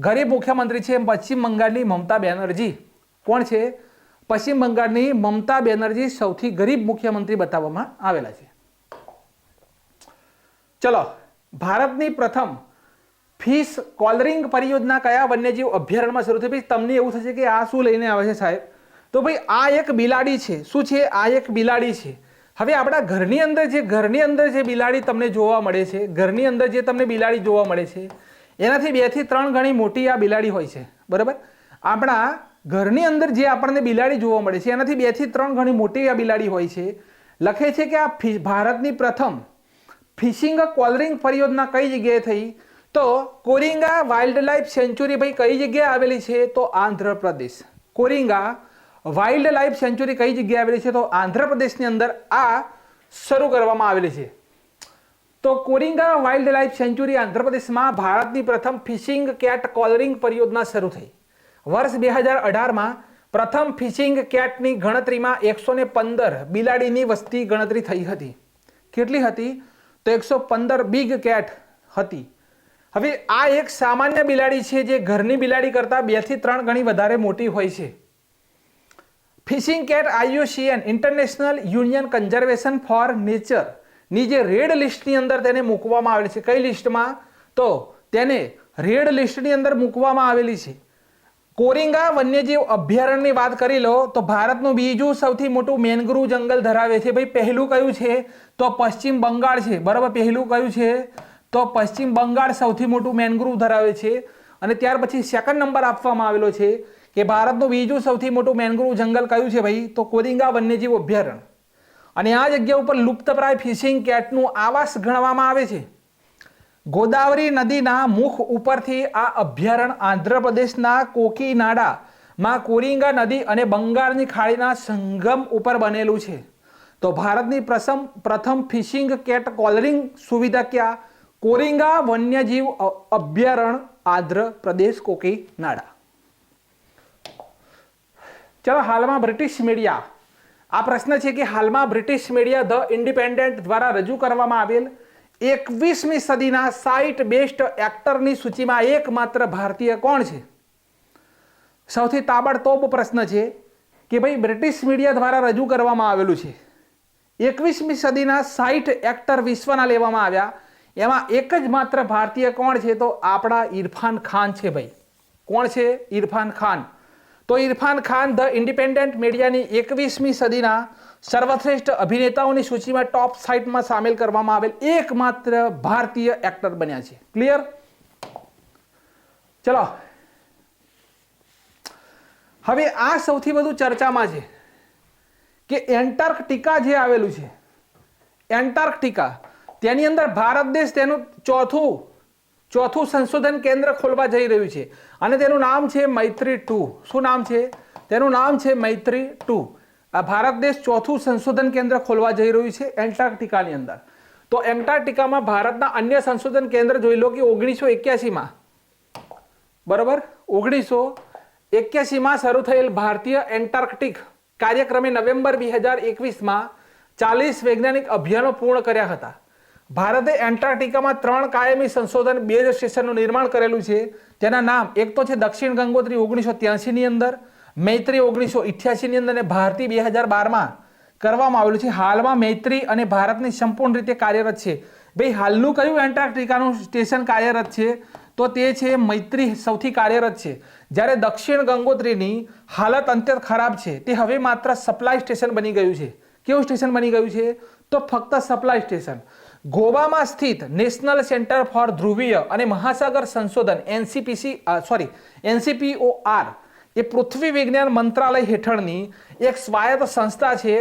ગરીબ મુખ્યમંત્રી છે પશ્ચિમ બંગાળની મમતા બેનર્જી. કોણ છે? પશ્ચિમ બંગાળની મમતા બેનર્જી સૌથી ગરીબ મુખ્યમંત્રી બતાવવામાં આવેલા છે. ચલો, ભારતની પ્રથમ ફિશ કોલરિંગ પરિયોજના કયા વન્યજીવ અભયારણ્યમાં શરૂ થઈ? ભાઈ તમને એવું થશે કે આ શું લઈને આવે છે સાહેબ? તો ભાઈ આ એક બિલાડી છે. શું છે? આ એક બિલાડી છે. હવે આપણા ઘરની અંદર જે બિલાડી તમને જોવા મળે છે, ઘરની અંદર જે તમને બિલાડી જોવા મળે છે એનાથી 2 થી 3 ગણી મોટી આ બિલાડી હોય છે. બરાબર. આપણા ઘરની અંદર જે આપણને બિલાડી જોવા મળે છે એનાથી 2 થી 3 ગણી મોટી આ બિલાડી હોય છે. લખે છે કે આ ભારતની પ્રથમ ફિશિંગ કોલરિંગ પરિયોજના કઈ જગ્યાએ થઈ? તો કોરિંગા વાઇલ્ડ લાઇફ સેન્ચુરી ભાઈ કઈ જગ્યાએ આવેલી છે? તો આંધ્રપ્રદેશ. કોરિંગા વાઇલ્ડ લાઇફ સેન્ચુરી કઈ જગ્યાએ આવેલી છે? તો આંધ્રપ્રદેશની અંદર આ શરૂ કરવામાં આવેલી છે. તો કોરિંગા વાઇલ્ડ લાઇફ સેન્ચુરી આંધ્રપ્રદેશમાં ભારતની પ્રથમ ફિશિંગ કેટ કોલરિંગ પરિયોજના શરૂ થઈ. વર્ષ 2018માં પ્રથમ ફિશિંગ કેટની ગણતરીમાં 115 બિલાડીની વસ્તી ગણતરી થઈ હતી. કેટલી હતી? તો 115 બિગ કેટ હતી. હવે આ એક સામાન્ય બિલાડી છે જે ઘરની બિલાડી કરતાં 2 થી 3 ગણી વધારે મોટી હોય છે. Fishing cat IUCN international union conservation for nature ની જે રેડ લિસ્ટની અંદર તેને મૂકવામાં આવેલી છે. કઈ લિસ્ટમાં? તો તેને રેડ લિસ્ટની અંદર મૂકવામાં આવેલી છે. કોરિંગા વન્યજીવ અભયારણ્યની વાત કરી લો તો ભારતનું બીજું સૌથી મોટું મેનગ્રુવ જંગલ ધરાવે છે. ભાઈ પહેલું કયું છે? તો પશ્ચિમ બંગાળ છે. બરાબર. પહેલું કયું છે? તો પશ્ચિમ બંગાળ સૌથી મોટું મેનગ્રુવ ધરાવે છે. અને ત્યાર પછી સેકન્ડ નંબર આપવામાં આવેલો છે કે ભારતનું બીજું સૌથી મોટું મેનગ્રુવ જંગલ કયું છે ભાઈ? તો કોરિંગા વન્યજીવ અભયારણ્ય. અને આ જગ્યા ઉપર લુપ્તપ્રાય ફિશિંગ કેટનું આવાસ ગણવામાં આવે છે. ગોદાવરી નદીના મુખ ઉપરથી આ અભયારણ્ય આંધ્રપ્રદેશના કોકીનાડામાં કોરિંગા નદી અને બંગાળની ખાડીના સંગમ ઉપર બનેલું છે. તો ભારતની પ્રથમ ફિશિંગ કેટ કોલરિંગ સુવિધા ક્યાં? કોરિંગા વન્યજીવ અભયારણ્ય આંધ્રપ્રદેશ કોકીનાડા. ચલો, હાલમાં બ્રિટિશ મીડિયા, આ પ્રશ્ન છે કે હાલમાં બ્રિટિશ મીડિયા ધ ઇન્ડિપેન્ડન્ટ દ્વારા રજૂ કરવામાં આવેલ 21મી સદીના 60 બેસ્ટ એક્ટરની સૂચિમાં એકમાત્ર ભારતીય કોણ છે? સૌથી તાબડતોબ પ્રશ્ન છે કે ભાઈ બ્રિટિશ મીડિયા દ્વારા રજૂ કરવામાં આવેલું છે. 21મી સદીના 60 એક્ટર વિશ્વના લેવામાં આવ્યા, એમાં એક જ માત્ર ભારતીય કોણ છે? તો આપણા ઇરફાન ખાન છે ભાઈ. કોણ છે? ઇરફાન ખાન. તો ઇરફાન ખાન ધ ઇન્ડિપેન્ડન્ટ મીડિયાની 21મી સદીના સર્વશ્રેષ્ઠ અભિનેતાઓની સૂચિમાં ટોપ 60માં સામેલ કરવામાં આવેલ એકમાત્ર ભારતીય એક્ટર બન્યા છે. ક્લિયર? ચલો, હવે આ સૌથી વધુ ચર્ચામાં છે કે એન્ટાર્કટિકા જે આવેલું છે, એન્ટાર્કટિકા, તેની અંદર ભારત દેશ તેનું ચોથું સંશોધન કેન્દ્ર ખોલવા જઈ રહ્યું છે અને તેનું નામ છે મૈત્રી-2. શું નામ છે? તેનું નામ છે મૈત્રી-2. આ ભારત દેશ ચોથું સંશોધન કેન્દ્ર ખોલવા જઈ રહ્યું છે એન્ટાર્કટિકાની અંદર. તો એન્ટાર્કટિકામાં ભારતના અન્ય સંશોધન કેન્દ્ર જોઈ લો કે 1981માં, બરોબર, 1981માં શરૂ થયેલ ભારતીય એન્ટાર્કટિક કાર્યક્રમે નવેમ્બર 2021માં 40 વૈજ્ઞાનિક અભિયાનો પૂર્ણ કર્યા હતા. ભારતે એન્ટાર્કટિકામાં 3 કાયમી સંશોધન બેઝ સ્ટેશનનું નિર્માણ કરેલું છે. તેના નામ એક તો છે દક્ષિણ ગંગોત્રી 1983ની અંદર, મૈત્રી 1988ની અંદર અને ભારતી 2012માં કરવામાં આવેલું છે. હાલમાં મૈત્રી અને ભારતની સંપૂર્ણ રીતે કાર્યરત છે. ભાઈ હાલનું કયું એન્ટાર્કટિકાનું સ્ટેશન કાર્યરત છે? તો તે છે મૈત્રી સૌથી કાર્યરત છે. જ્યારે દક્ષિણ ગંગોત્રીની હાલત અત્યંત ખરાબ છે. તે હવે માત્ર સપ્લાય સ્ટેશન બની ગયું છે. કેવું સ્ટેશન બની ગયું છે? તો ફક્ત સપ્લાય સ્ટેશન. ગોવામાં સ્થિત નેશનલ સેન્ટર ફોર ધ્રુવીય અને મહાસાગર સંશોધન NCPOR એ પૃથ્વી વિજ્ઞાન મંત્રાલય હેઠળની એક સ્વાયત્ત સંસ્થા છે.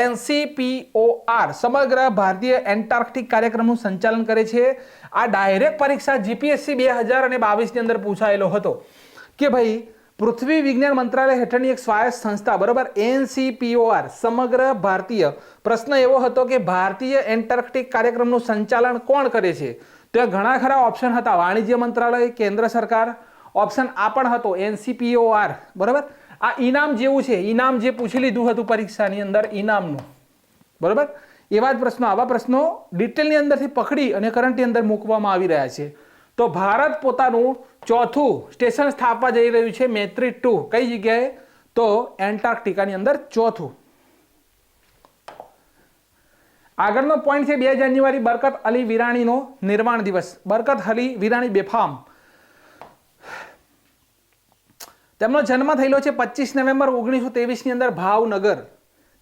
NCPOR સમગ્ર ભારતીય એન્ટાર્કટિક કાર્યક્રમનું સંચાલન કરે છે. આ ડાયરેક્ટ પરીક્ષા GPSC 2022ની અંદર પૂછાયેલો હતો કે ભાઈ પૃથ્વી વિજ્ઞાન મંત્રાલય હેઠળની એક સ્વાયત્ત સંસ્થા, બરોબર, NCPOR સમગ્ર ભારતીય. પ્રશ્ન એવો હતો કે ભારતીય એન્ટાર્કટિક કાર્યક્રમનું સંચાલન કોણ કરે છે? તો ઘણા ખરા ઓપ્શન હતા. વાણિજ્ય મંત્રાલય, કેન્દ્ર સરકાર. ઓપ્શન આ પણ હતો NCPOR, બરોબર. આ ઇનામ જેવું છે, ઇનામ જે પૂછી લીધું હતું પરીક્ષાની અંદર ઇનામનું, બરોબર. એવા જ પ્રશ્નો, આવા પ્રશ્નો ડિટેલની અંદરથી પકડી અને કરંટની અંદર મૂકવામાં આવી રહ્યા છે. તો ભારત પોતાનું ચોથું સ્ટેશન સ્થાપવા જઈ રહ્યું છે મૈત્રી-2. કઈ જગ્યાએ? તો એન્ટાર્કટિકાની અંદર ચોથું. આગળનો પોઈન્ટ છે 2 જાન્યુઆરી બરકત અલી વિરાણીનો નિર્વાણ દિવસ. બરકત અલી વિરાણી બેફામ, તેમનો જન્મ થયેલો છે 25 નવેમ્બર 1923ની અંદર ભાવનગર.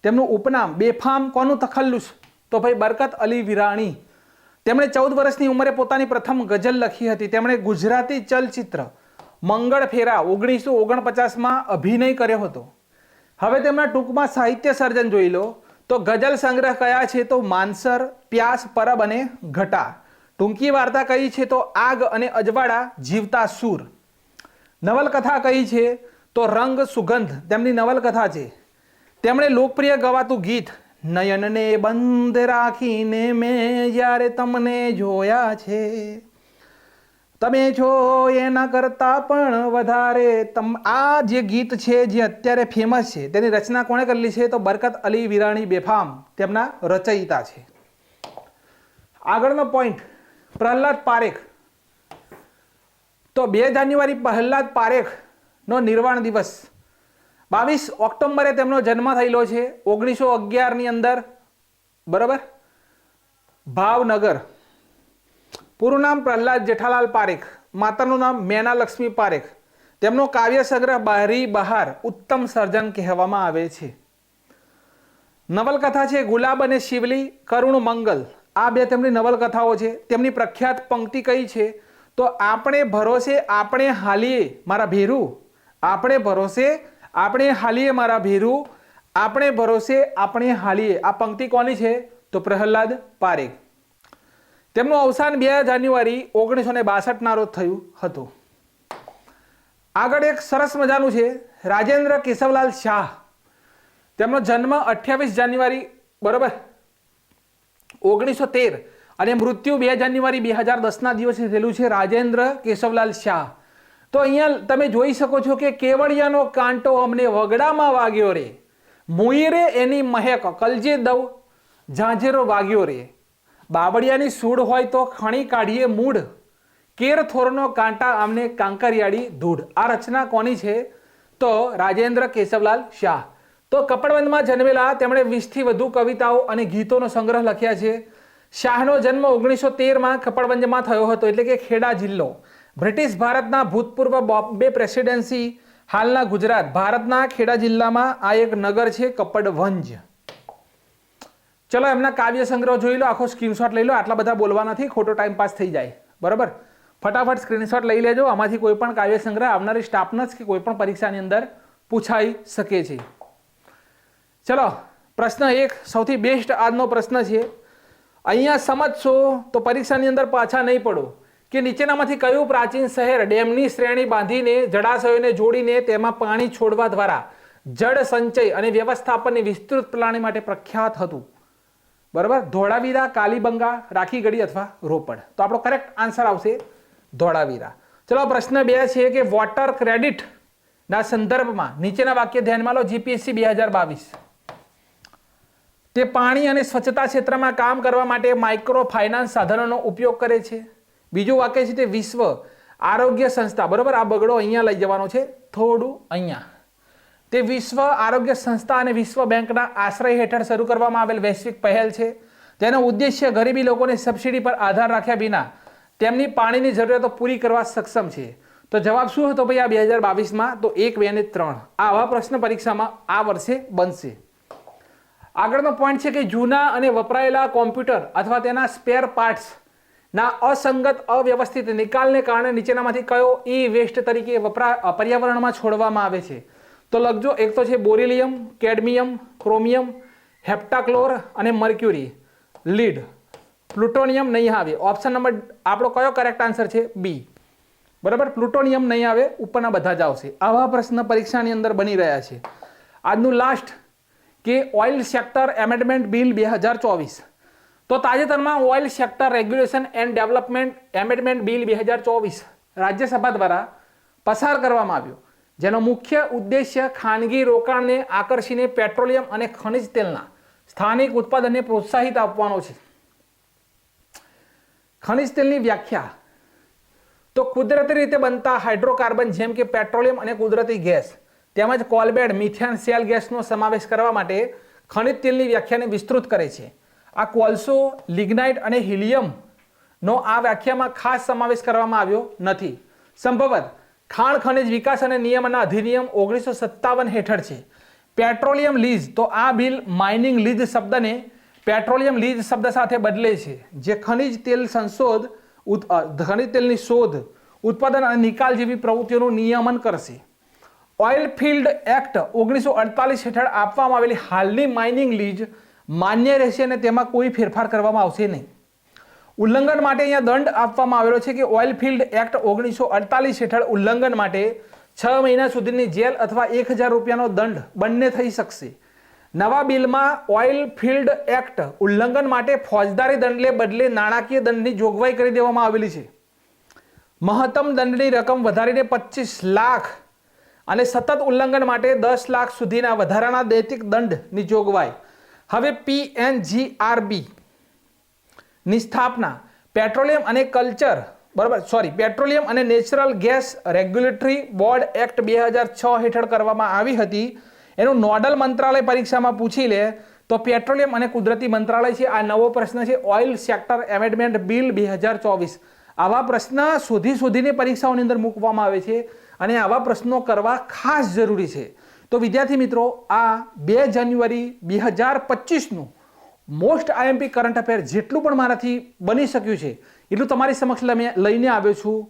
તેમનું ઉપનામ બેફામ કોનું તખલ્લુસ? તો ભાઈ બરકત અલી વિરાણી. તેમણે 14 વર્ષની ઉંમરે પોતાની પ્રથમ ગઝલ લખી હતી. તેમણે ગુજરાતી ચલચિત્ર મંગળ ફેરા 1949માં અભિનય કર્યો હતો. હવે તેમના ટૂંકમાં સાહિત્ય સર્જન જોઈ લો તો ગઝલ સંગ્રહ કયા છે? તો માનસર, પ્યાસ, પરબ અને ઘટા. ટૂંકી વાર્તા કઈ છે? તો આગ અને અજવાળા, જીવતા સૂર. નવલકથા કઈ છે? તો રંગ સુગંધ તેમની નવલકથા છે. તેમણે લોકપ્રિય ગવાતું ગીત નયનને બંધ રાખીને મેં જ્યારે તમને જોયા છે, તમે છો એના કરતા પણ વધારે. આ જે ગીત છે જે અત્યારે ફેમસ છે તેની રચના કોણે કરેલી છે? તો બરકત અલી વિરાણી બેફામ તેમના રચયિતા છે. આગળનો પોઈન્ટ પ્રહલાદ પારેખ. તો 2 જાન્યુઆરી પ્રહલાદ પારેખનો નિર્વાણ દિવસ. 22 ઓક્ટોબરે તેમનો જન્મ થયેલો છે 1911ની અંદર, બરાબર, ભાવનગર. પૂરું નામ પ્રહલાદ જેઠાલાલ પારેખ, માતાનું નામ મેના લક્ષ્મી પારેખ. તેમનો કાવ્ય સંગ્રહ બારી બહાર ઉત્તમ સર્જન કહેવામાં આવે છે. નવલકથા છે ગુલાબ અને શિવલી, કરુણ મંગલ. આ 2 તેમની નવલકથાઓ છે. તેમની પ્રખ્યાત પંક્તિ કઈ છે? તો આપણે ભરોસે આપણે હાલીએ મારા ભેરું, આપણે ભરોસે આપણે હાલીએ મારા ભેરું, આપણે ભરોસે આપણે હાલીએ. આ પંક્તિ કોની છે? તો પ્રહલાદ પારેખ. તેમનું અવસાન 2 જાન્યુઆરી 1962 રોજ થયું હતું. આગળ એક સરસ મજાનું છે રાજેન્દ્ર કેશવલાલ શાહ. તેમનો જન્મ 28 જાન્યુઆરી બરોબર 1913 અને મૃત્યુ 2 જાન્યુઆરી 2010 દિવસે થયેલું છે રાજેન્દ્ર કેશવલાલ શાહ. તો અહીંયા તમે જોઈ શકો છો કે કેવડિયાનો કાંટો અમને વગડામાં વાગ્યો રે, મુઈરે એની મહેક કલજે દવ ઝાંઝેરો વાગ્યો રે, બાબડિયાની સૂડ હોય તો ખણી કાઢીએ મૂડ, કેર થોરનો કાંટા અમને કાંકરિયાળી ધૂળ. આ રચના કોની છે? તો રાજેન્દ્ર કેશવલાલ શાહ. તો કપડવંજમાં જન્મેલા તેમણે 20થી વધુ કવિતાઓ અને ગીતોનો સંગ્રહ લખ્યા છે. શાહનો જન્મ 1913માં કપડવંજમાં થયો હતો, એટલે કે ખેડા જિલ્લો. બ્રિટિશ ભારતના ભૂતપૂર્વ બોમ્બે પ્રેસિડેન્સી, હાલના ગુજરાત, ભારતના ખેડા જિલ્લામાં આ એક નગર છે કપડવંજ. ચલો એમના કાવ્ય સંગ્રહ જોઈ લો, આખો સ્ક્રીનશોટ લઈ લો. આટલા બધા બોલવા નથી, ખોટો ટાઈમ પાસ થઈ જાય. બરાબર, ફટાફટ સ્ક્રીનશોટ લઈ લેજો. આમાંથી કોઈ પણ કાવ્ય સંગ્રહ આવનારી સ્ટાફના જ કે કોઈ પણ પરીક્ષાની અંદર પૂછાઈ શકે છે. ચલો પ્રશ્ન 1 સૌથી બેસ્ટ આજનો પ્રશ્ન છે. અહીંયા સમજશો તો પરીક્ષાની અંદર પાછા નહીં પડો કે નીચેનામાંથી કયું પ્રાચીન શહેર ડેમની શ્રેણી બાંધીને જળાશયોને જોડીને તેમાં પાણી છોડવા દ્વારા જળ સંચય અને વ્યવસ્થાપનની વિસ્તૃત પ્લાનિંગ માટે પ્રખ્યાત હતું? બરાબર, ધોળાવીરા, કાલીબંગા, રાખીગઢી અથવા રોપડ. તો આપણો કરેક્ટ આન્સર આવશે ધોળાવીરા. ચલો પ્રશ્ન 2 છે કે વોટર ક્રેડિટ ના સંદર્ભમાં નીચેના વાક્ય ધ્યાનમાં લો. જીપીએસસી 2022 તે પાણી અને સ્વચ્છતા ક્ષેત્રમાં કામ કરવા માટે માઇક્રો ફાઇનાન્સ સાધનોનો ઉપયોગ કરે છે. બીજું વાક્ય છે તે વિશ્વ આરોગ્ય સંસ્થા. બરાબર, આ બગડો અહીંયા લઈ જવાનો છે, થોડું અહીંયા. તે વિશ્વ આરોગ્ય સંસ્થા અને વિશ્વ બેંકના આશ્રય હેઠળ શરૂ કરવામાં આવેલ વૈશ્વિક પહેલ છે. તેનો ઉદ્દેશ્ય ગરીબી લોકોને સબસિડી પર આધાર રાખ્યા વિના તેમની પાણીની જરૂરિયાતો પૂરી કરવા સક્ષમ છે. તો જવાબ શું હતો ભાઈ આ 2022માં? તો 1, 2 અને 3. આવા પ્રશ્ન પરીક્ષામાં આ વર્ષે બનશે. આગળનો પોઈન્ટ છે કે જૂના અને વપરાયેલા કોમ્પ્યુટર અથવા તેના સ્પેર પાર્ટ્સ ના અસંગત અવ્યવસ્થિત નિકાલને કારણે નીચેનામાંથી કયો ઈ વેસ્ટ તરીકે પર્યાવરણમાં છોડવામાં આવે છે? તો લખજો. એક તો છે બોરિલિયમ, કેડમિયમ, ક્રોમિયમ, હેપ્ટાક્લોર અને મર્ક્યુરી. લીડ, પ્લુટોનિયમ નહીં આવે. ઓપ્શન નંબર આપણો કયો કરેક્ટ આન્સર છે? બી. બરાબર, પ્લુટોનિયમ નહીં આવે, ઉપરના બધા જ આવશે. આવા પ્રશ્ન પરીક્ષાની અંદર બની રહ્યા છે. આજનું લાસ્ટ કે ઓઇલ સેક્ટર એમેન્ડમેન્ટ બિલ 2024. તો તાજેતરમાં oil sector regulation and development amendment bill 2024 Rajya Sabha દ્વારા પસાર કરવામાં આવ્યો, જેનો મુખ્ય ઉદ્દેશ્ય ખાનગી રોકાણને આકર્ષીને પેટ્રોલિયમ અને ખનિજ તેલના સ્થાનિક ઉત્પાદનને પ્રોત્સાહિત આપવાનો છે. ખનિજ તેલની વ્યાખ્યા તો કુદરતી રીતે બનતા હાઇડ્રોકાર્બન જેમ કે પેટ્રોલિયમ અને કુદરતી ગેસ તેમજ કોલબેડ, મિથેન, શેલ ગેસનો સમાવેશ કરવા માટે ખનિજ તેલની વ્યાખ્યાને વિસ્તૃત કરે છે. આ કોલસો, લિગ્નાઇટ અને હિલિયમનો આ વ્યાખ્યામાં ખાસ સમાવેશ કરવામાં આવ્યો નથી. સંભવત ખાણ ખનિજ વિકાસ અને નિયમનના અધિનિયમ 1957 હેઠળ છે. પેટ્રોલિયમ લીઝ, તો આ બિલ માઇનિંગ લીઝ શબ્દને પેટ્રોલિયમ લીઝ શબ્દ સાથે બદલે છે, જે ખનિજ તેલની શોધ, ઉત્પાદન અને નિકાલ જેવી પ્રવૃત્તિઓનું નિયમન કરશે. ઓઇલ ફિલ્ડ એક્ટ 1948 હેઠળ આપવામાં આવેલી હાલની માઇનિંગ લીઝ માન્ય રહેશે અને તેમાં કોઈ ફેરફાર કરવામાં આવશે નહીં. ઉલ્લંઘન માટે અહીંયા દંડ આપવામાં આવેલો છે કે ઓઇલ ફિલ્ડ એક્ટ 1948 હેઠળ ઉલ્લંઘન માટે 6 મહિના સુધીની જેલ અથવા 1000 રૂપિયાનો દંડ બંને થઈ શકશે. નવા બિલમાં ઓઇલ ફિલ્ડ એક્ટ ઉલ્લંઘન માટે ફોજદારી દંડને બદલે નાણાકીય દંડની જોગવાઈ કરી દેવામાં આવેલી છે. મહત્તમ દંડની રકમ વધારીને 25 લાખ અને સતત ઉલ્લંઘન માટે 10 લાખ સુધીના વધારાના નૈતિક દંડની જોગવાઈ. હવે PNGRB ની સ્થાપના પેટ્રોલિયમ અને પેટ્રોલિયમ અને natural gas regulatory board act 2006 હેઠળ કરવામાં આવી હતી. એનું નોડલ મંત્રાલય પરીક્ષામાં પૂછી લે તો પેટ્રોલિયમ અને કુદરતી મંત્રાલય છે. આ નવો પ્રશ્ન છે ઓઇલ સેક્ટર એમેન્ડમેન્ટ બિલ 2024. આવા પ્રશ્ન શોધીને પરીક્ષાઓની અંદર મૂકવામાં આવે છે અને આવા પ્રશ્નો કરવા ખાસ જરૂરી છે. તો વિદ્યાર્થી મિત્રો, આ 2 જાન્યુઆરી 2025નું મોસ્ટ IMP કરંટ અફેર જેટલું પણ મારાથી બની શક્યું છે એટલું તમારી સમક્ષ લઈને આવ્યો છું.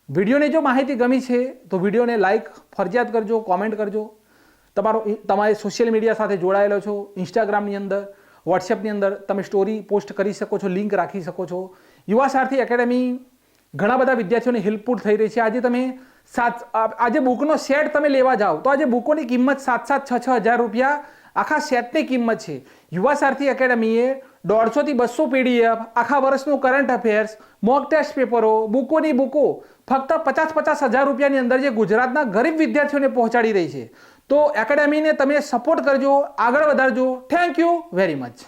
વિડીયોની જો માહિતી ગમી છે તો વિડીયોને લાઇક ફરજિયાત કરજો, કોમેન્ટ કરજો. તમારે સોશિયલ મીડિયા સાથે જોડાયેલો છો, ઇન્સ્ટાગ્રામની અંદર વોટ્સએપની અંદર તમે સ્ટોરી પોસ્ટ કરી શકો છો, લિંક રાખી શકો છો. યુવા સારથી એકેડેમી ઘણા બધા વિદ્યાર્થીઓને હેલ્પફુલ થઈ રહી છે. આજે તમે આજે બુકનો સેટ તમે લેવા જાઓ તો આજે બુકોની કિંમત 7,000-6,000 રૂપિયા આખા સેટની કિંમત છે. યુવા સારથી એકેડેમીએ 150 થી 200 PDF, આખા વર્ષનું કરંટ અફેર્સ, મોક ટેસ્ટ પેપરો, બુકો ફક્ત 50,000 રૂપિયાની અંદર જે ગુજરાતના ગરીબ વિદ્યાર્થીઓને પહોંચાડી રહી છે. તો એકેડેમીને તમે સપોર્ટ કરજો, આગળ વધારજો. Thank you very much.